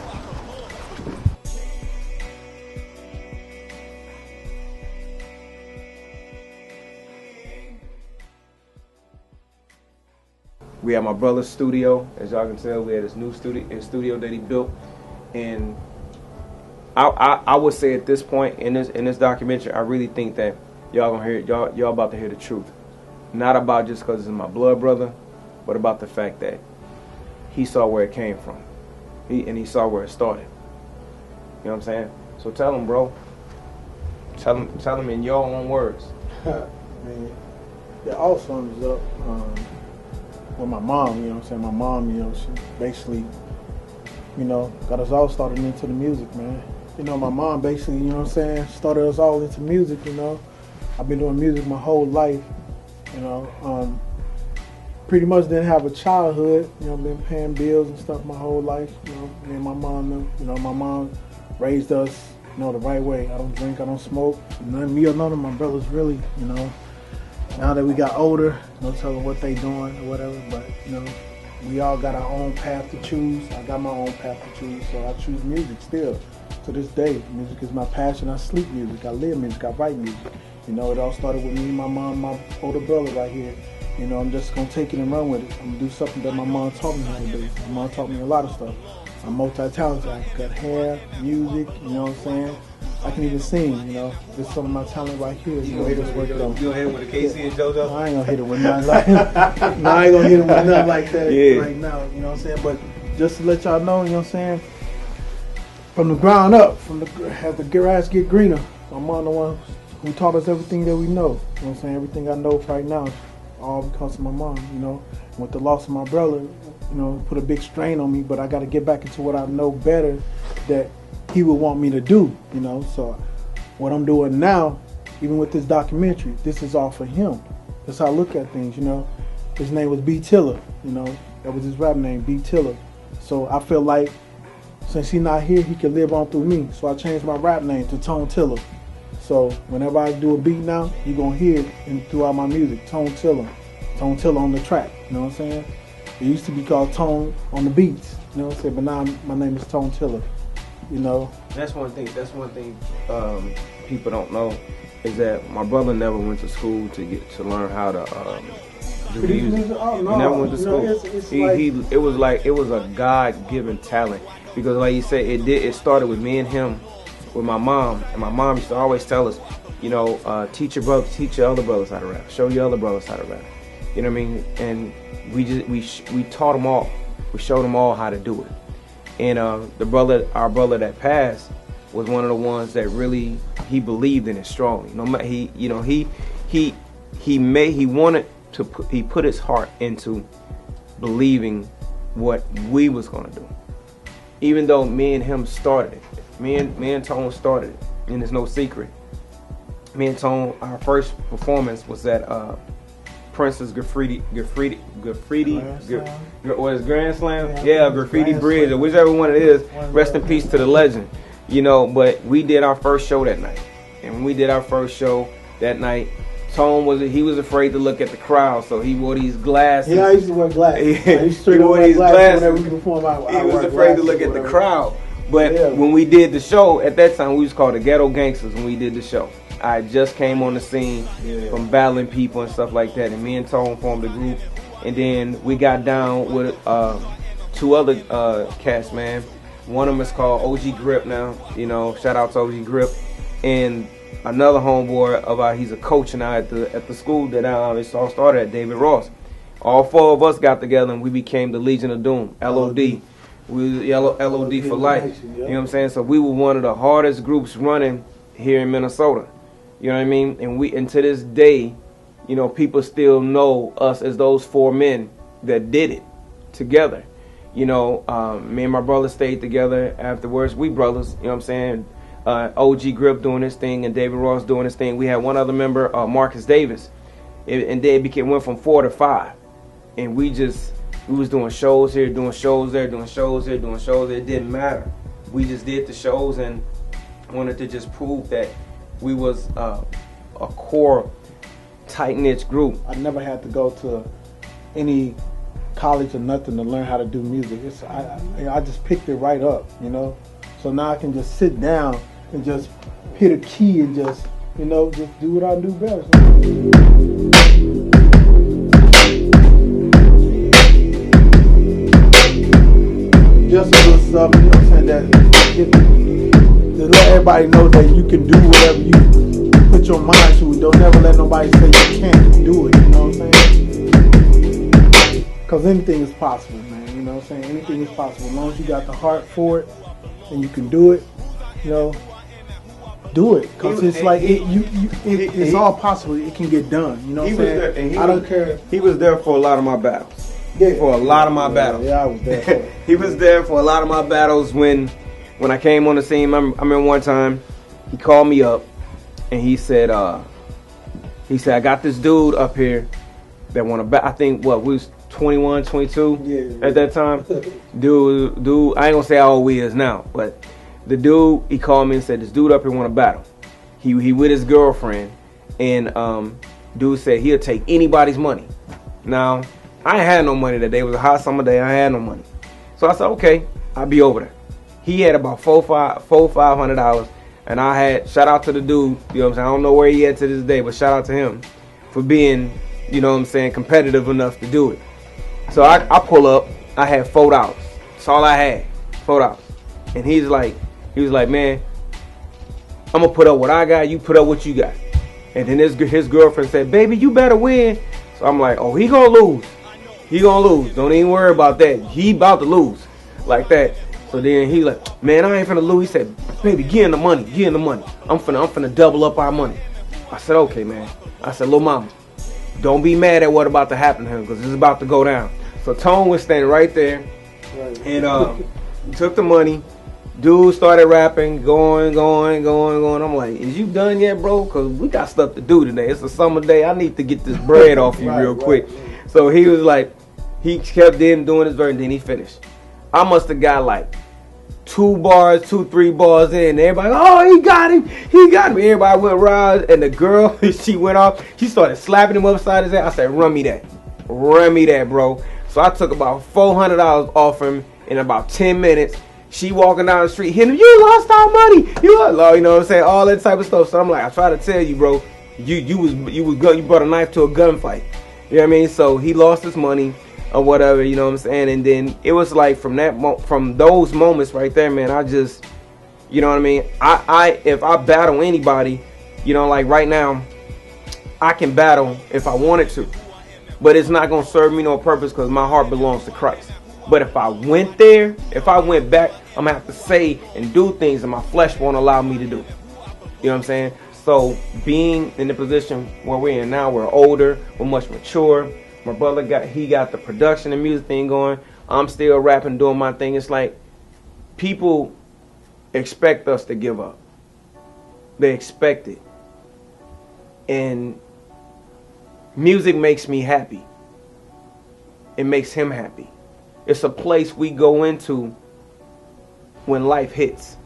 We at my brother's studio. As y'all can tell, we had his new studio that he built. And I would say at this point in this documentary, I really think that y'all gonna hear y'all about to hear the truth. Not about just because it's my blood brother, but about the fact that he saw where it came from. He saw where it started. You know what I'm saying? So tell him, bro. Tell him in your own words. Man, yeah, all sums up with my mom, you know what I'm saying? My mom, you know, she basically, you know, got us all started into the music, man. You know, my mom basically, you know what I'm saying, started us all into music, you know. I've been doing music my whole life, you know. Pretty much didn't have a childhood, you know, been paying bills and stuff my whole life, you know. Me and my mom, you know, my mom raised us, you know, the right way. I don't drink, I don't smoke. Me or none of my brothers really, you know. Now that we got older, no telling what they doing or whatever, but, you know, we all got our own path to choose. I got my own path to choose, so I choose music still. To this day, music is my passion. I sleep music, I live music, I write music. You know, it all started with me, my mom, my older brother right here. You know, I'm just gonna take it and run with it. I'm gonna do something that my mom taught me how to do. My mom taught me a lot of stuff. I'm multi-talented. I cut hair, music, you know what I'm saying? I can even sing, you know. This is some of my talent right here. You gonna hit it with a Casey and JoJo? I ain't gonna hit it with nothing like that. No, I ain't gonna hit it with nothing like that right now, you know what I'm saying? But just to let y'all know, you know what I'm saying? From the ground up, as the grass get greener, my mom the one who taught us everything that we know. You know what I'm saying? Everything I know right now, all because of my mom, you know. With the loss of my brother, you know, put a big strain on me, but I got to get back into what I know better that he would want me to do, you know. So what I'm doing now, even with this documentary, this is all for him. That's how I look at things, you know. His name was B. Tiller, you know. That was his rap name, B. Tiller. So I feel like since he's not here, he can live on through me. So I changed my rap name to Tone Tiller. So whenever I do a beat now, you're going to hear it throughout my music, Tone Tiller. Tone Tiller on the track, you know what I'm saying? It used to be called Tone on the beats, you know what I'm saying? But now my name is Tone Tiller, you know? That's one thing people don't know is that my brother never went to school to learn how to do music. Oh, no. He never went to school. It's It was a God-given talent because, like you said, it started with me and him, with my mom, and my mom used to always tell us, you know, teach your other brothers how to rap, show your other brothers how to rap. You know what I mean? And we taught them all. We showed them all how to do it. And our brother that passed was one of the ones that really he believed in it strongly. He put his heart into believing what we was gonna do. Even though me and him started it, me and Tone started it, and it's no secret. Me and Tone, our first performance was at Prince's Graffiti Grand Slam? Yeah, Graffiti Bridge, or whichever one it is. Rest in peace to the legend. You know, but we did our first show that night. And when we did our first show that night, Tone was afraid to look at the crowd, so he wore these glasses. Yeah, I used to wear glasses. He wore these glasses. Whenever we perform, he was afraid to look at the crowd. But when we did the show, at that time we was called the Ghetto Gangsters when we did the show. I just came on the scene from battling people and stuff like that, and me and Tone formed a group, and then we got down with two other cats, man. One of them is called OG Grip now, you know, shout out to OG Grip, and another homeboy of ours, he's a coach now at the school that it all started at, David Ross. All four of us got together and we became the Legion of Doom, LOD. We was LOD for life, you know what I'm saying? So we were one of the hardest groups running here in Minnesota. You know what I mean? And to this day, you know, people still know us as those four men that did it together. You know, me and my brother stayed together afterwards. We brothers, you know what I'm saying? OG Grip doing his thing and David Ross doing his thing. We had one other member, Marcus Davis. And they went from 4 to 5. And we was doing shows here, doing shows there, doing shows there, doing shows there. It didn't matter. We just did the shows and wanted to just prove that we was a core, tight-knit group. I never had to go to any college or nothing to learn how to do music. I just picked it right up, you know. So now I can just sit down and just hit a key and just, you know, just do what I do best. Just a little something, you know what I'm saying, to let everybody know that you can do whatever you put your mind to. Don't never let nobody say you can't do it, you know what I'm saying? Because anything is possible, man, you know what I'm saying? Anything is possible. As long as you got the heart for it and you can do it, you know, do it. Because it's like, it's all possible. It can get done, you know what I'm saying? I don't care. He was there for a lot of my battles. For a lot of my battles. Yeah, I was there for it. He was there for a lot of my battles when I came on the scene. I remember one time he called me up and he said, I got this dude up here that want to battle. I think we was 21, 22 at that time. Dude, I ain't gonna say how old he is now, but the dude, he called me and said, this dude up here want to battle. He with his girlfriend, and dude said he'll take anybody's money. Now, I ain't had no money that day. It was a hot summer day. I ain't had no money. So I said, okay, I'll be over there. He had about $500, and I had, shout out to the dude, you know what I'm saying? I don't know where he at to this day, but shout out to him for being, you know what I'm saying, competitive enough to do it. So I pull up, I had $4. That's all I had, $4. And he was like, man, I'm gonna put up what I got, you put up what you got. And then his girlfriend said, baby, you better win. So I'm like, oh, he gonna lose. He gonna lose. Don't even worry about that. He about to lose. Like that. So then he like, man, I ain't finna lose. He said, baby, get in the money. Get in the money. I'm finna double up our money. I said, okay, man. I said, little mama, don't be mad at what about to happen to him, because it's about to go down. So Tone was standing right there. Right. And took the money. Dude started rapping, going. I'm like, is you done yet, bro? Because we got stuff to do today. It's a summer day. I need to get this bread off you real quick. So he was like, he kept doing his verse, and then he finished. I must have got like 3 bars in. And everybody, oh, he got him. Everybody went around, and the girl, she went off. She started slapping him upside his head. I said, run me that, bro. So I took about $400 off him in about 10 minutes. She walking down the street, hitting him, you lost our money. You know what I'm saying? All that type of stuff. So I'm like, I try to tell you, bro, you brought a knife to a gunfight. You know what I mean? So he lost his money or whatever, you know what I'm saying? And then it was like from those moments right there, man, I just, you know what I mean? If I battle anybody, you know, like right now, I can battle if I wanted to. But it's not going to serve me no purpose because my heart belongs to Christ. But if I went there, if I went back, I'm going to have to say and do things that my flesh won't allow me to do. You know what I'm saying? So being in the position where we're in now, we're older, we're much mature. My brother got the production and music thing going. I'm still rapping, doing my thing. It's like people expect us to give up. They expect it. And music makes me happy. It makes him happy. It's a place we go into when life hits.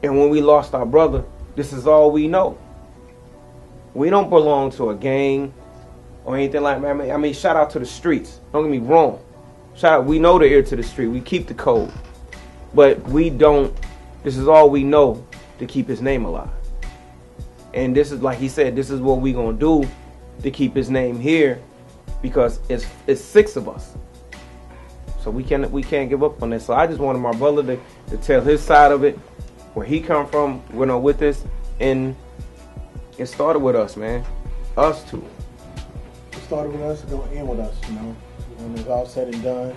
And when we lost our brother, this is all we know. We don't belong to a gang or anything like that. I mean, shout out to the streets. Don't get me wrong. Shout out, we know the ear to the street. We keep the code. But we don't, this is all we know to keep his name alive. And this is, like he said, this is what we gonna do to keep his name here, because it's 6 of us. So we can't give up on this. So I just wanted my brother to tell his side of it, where he come from, you know, with this. And it started with us, man. Us two. It started with us, it's gonna end with us, you know. When it's all said and done,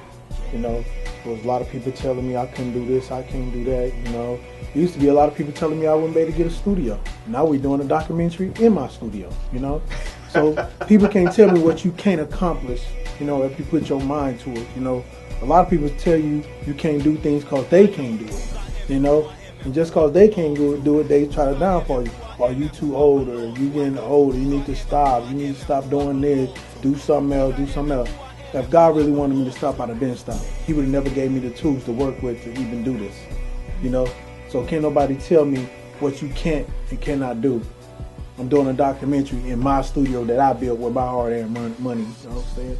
you know, there was a lot of people telling me I couldn't do this, I can't do that, you know. There used to be a lot of people telling me I wouldn't be able to get a studio. Now we're doing a documentary in my studio, you know. So people can't tell me what you can't accomplish, you know, if you put your mind to it, you know. A lot of people tell you you can't do things because they can't do it, you know. And just because they can't do it, they try to downfall you. Are you too old, or you getting older, you need to stop, you need to stop doing this, do something else. If God really wanted me to stop, I'd have been stopped. He would have never gave me the tools to work with to even do this, you know. So can't nobody tell me what you can't and cannot do. I'm doing a documentary in my studio that I built with my hard-earned money, you know what I'm saying?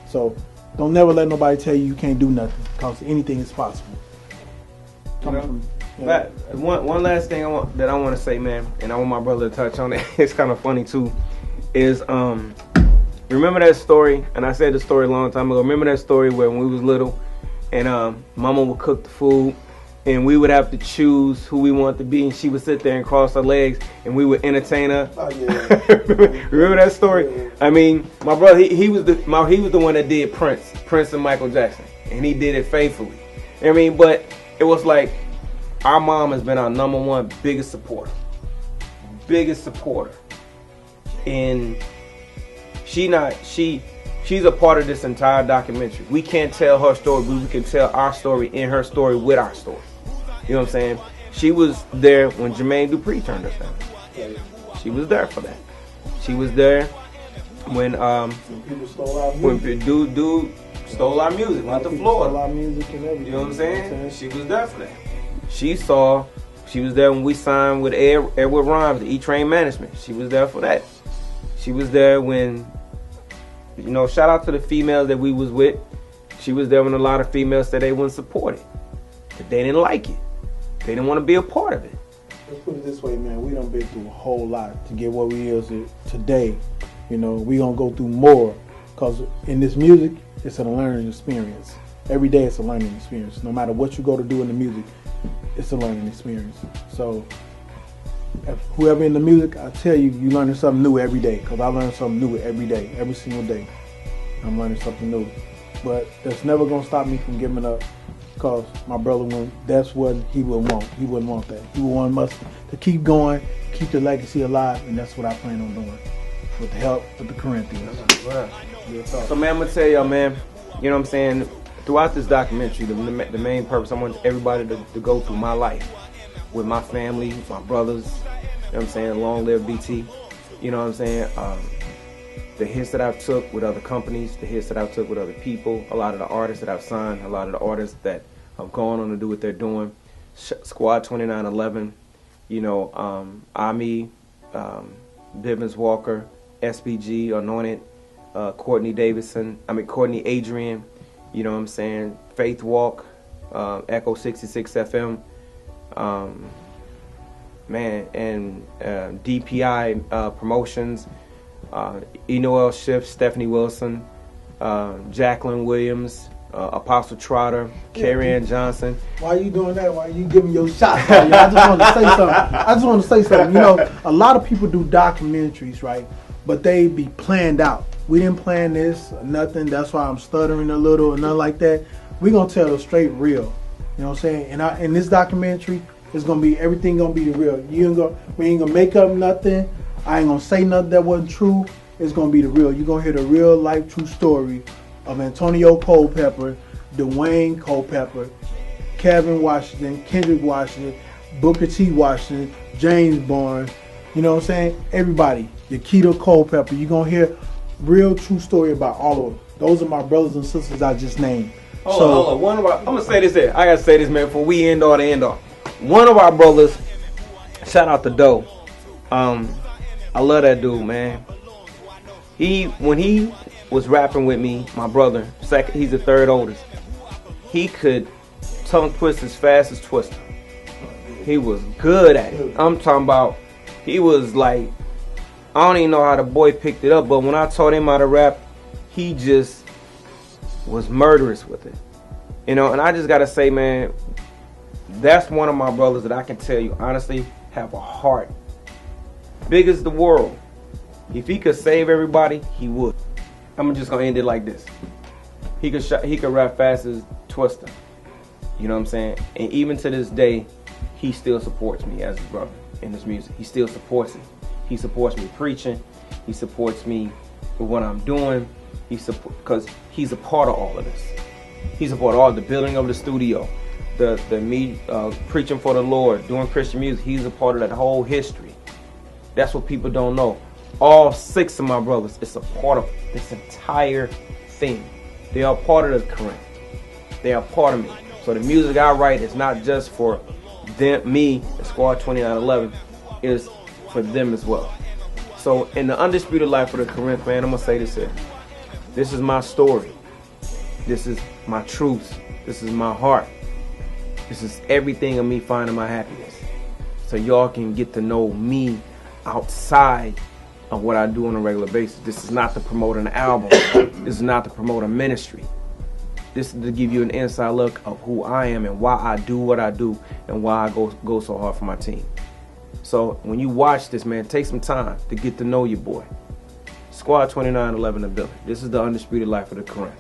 So don't never let nobody tell you can't do nothing, because anything is possible. One last thing I want to say, man, and I want my brother to touch on it. It's kind of funny too. Is remember that story? And I said the story a long time ago. Remember that story where when we was little, and Mama would cook the food, and we would have to choose who we wanted to be, and she would sit there and cross her legs, and we would entertain her. Oh, yeah. Remember that story? Yeah. I mean, my brother, he was the one that did Prince and Michael Jackson, and he did it faithfully. I mean, but it was like, our mom has been our #1 biggest supporter. And she's a part of this entire documentary. We can't tell her story, but we can tell our story in her story with our story. You know what I'm saying? She was there when Jermaine Dupri turned us down. She was there for that. She was there when people stole our music. When dude stole our music, went to Florida. Stole our music and everything. You know what I'm saying? She was there for that. She was there when we signed with Edward Rhymes, the E-Train Management. She was there for that. She was there when You know, shout out to the females that we was with. She was there when a lot of females said they wouldn't support it. That they didn't like it. They didn't want to be a part of it. Let's put it this way, man. We done been through a whole lot to get what we is today. You know, we gonna go through more. Because in this music, it's a learning experience. Every day it's a learning experience. No matter what you go to do in the music, it's a learning experience. So, if whoever in the music, I tell you, you learning something new every day. Because I learn something new every day, every single day. I'm learning something new. But that's never going to stop me from giving up. Because my brother, that's what he would want. He wouldn't want that. He would want us to keep going, keep the legacy alive. And that's what I plan on doing. With the help of the Corinthians. So, man, I'm going to tell y'all, man, you know what I'm saying? Throughout this documentary, the main purpose, I want everybody to go through my life with my family, my brothers, you know what I'm saying? Long live BT. You know what I'm saying? The hits that I've took with other companies, the hits that I've took with other people, a lot of the artists that I've signed, a lot of the artists that have gone on to do what they're doing. Squad 2911, you know, Ami, Bivens Walker, SBG, Anointed, Courtney Adrian, you know what I'm saying, Faith Walk, Echo 66 FM, man, and DPI Promotions, Enoel Schiff, Stephanie Wilson, Jacqueline Williams, Apostle Trotter, Carrie Ann Johnson. Why are you doing that? Why are you giving your shot? I just want to say something. You know, a lot of people do documentaries, right? But they be planned out. We didn't plan this, nothing. That's why I'm stuttering a little and nothing like that. We're going to tell the straight real. You know what I'm saying? And in this documentary, it's going to be, everything going to be the real. We ain't going to make up nothing. I ain't going to say nothing that wasn't true. It's going to be the real. You're going to hear the real life true story of Antonio Culpepper, Dwayne Culpepper, Kevin Washington, Kendrick Washington, Booker T. Washington, James Barnes. You know what I'm saying? Everybody. Yakita Culpepper. You're going to hear real true story about all of them. Those are my brothers and sisters I just named. Hold on. I'm going to say this here. I got to say this, man, before we end all. One of our brothers, shout out to Doe. I love that dude, man. When he was rapping with me, my brother, he's the third oldest. He could tongue twist as fast as Twister. He was good at it. I'm talking about, he was like, I don't even know how the boy picked it up, but when I taught him how to rap, he just was murderous with it. You know, and I just gotta say, man, that's one of my brothers that I can tell you honestly have a heart big as the world. If he could save everybody, he would. I'm just gonna end it like this. He could rap fast as Twister. You know what I'm saying? And even to this day, he still supports me as his brother in his music. He still supports it. He supports me preaching. He supports me with what I'm doing. Because he's a part of all of this. He's a part of all the building of the studio, the me preaching for the Lord, doing Christian music. He's a part of that whole history. That's what people don't know. All 6 of my brothers is a part of this entire thing. They are part of the Corinth. They are part of me. So the music I write is not just for them, me, and Squad 2911. It's for them as well. So in the undisputed life of the Corinth, man, I'm going to say this here. This is my story. This is my truth. This is my heart. This is everything of me finding my happiness. So y'all can get to know me outside of what I do on a regular basis. This is not to promote an album. This is not to promote a ministry. This is to give you an inside look of who I am and why I do what I do and why I go so hard for my team. So when you watch this, man, take some time to get to know your boy. Squad 2911 the building. This is the undisputed life of the Corinth.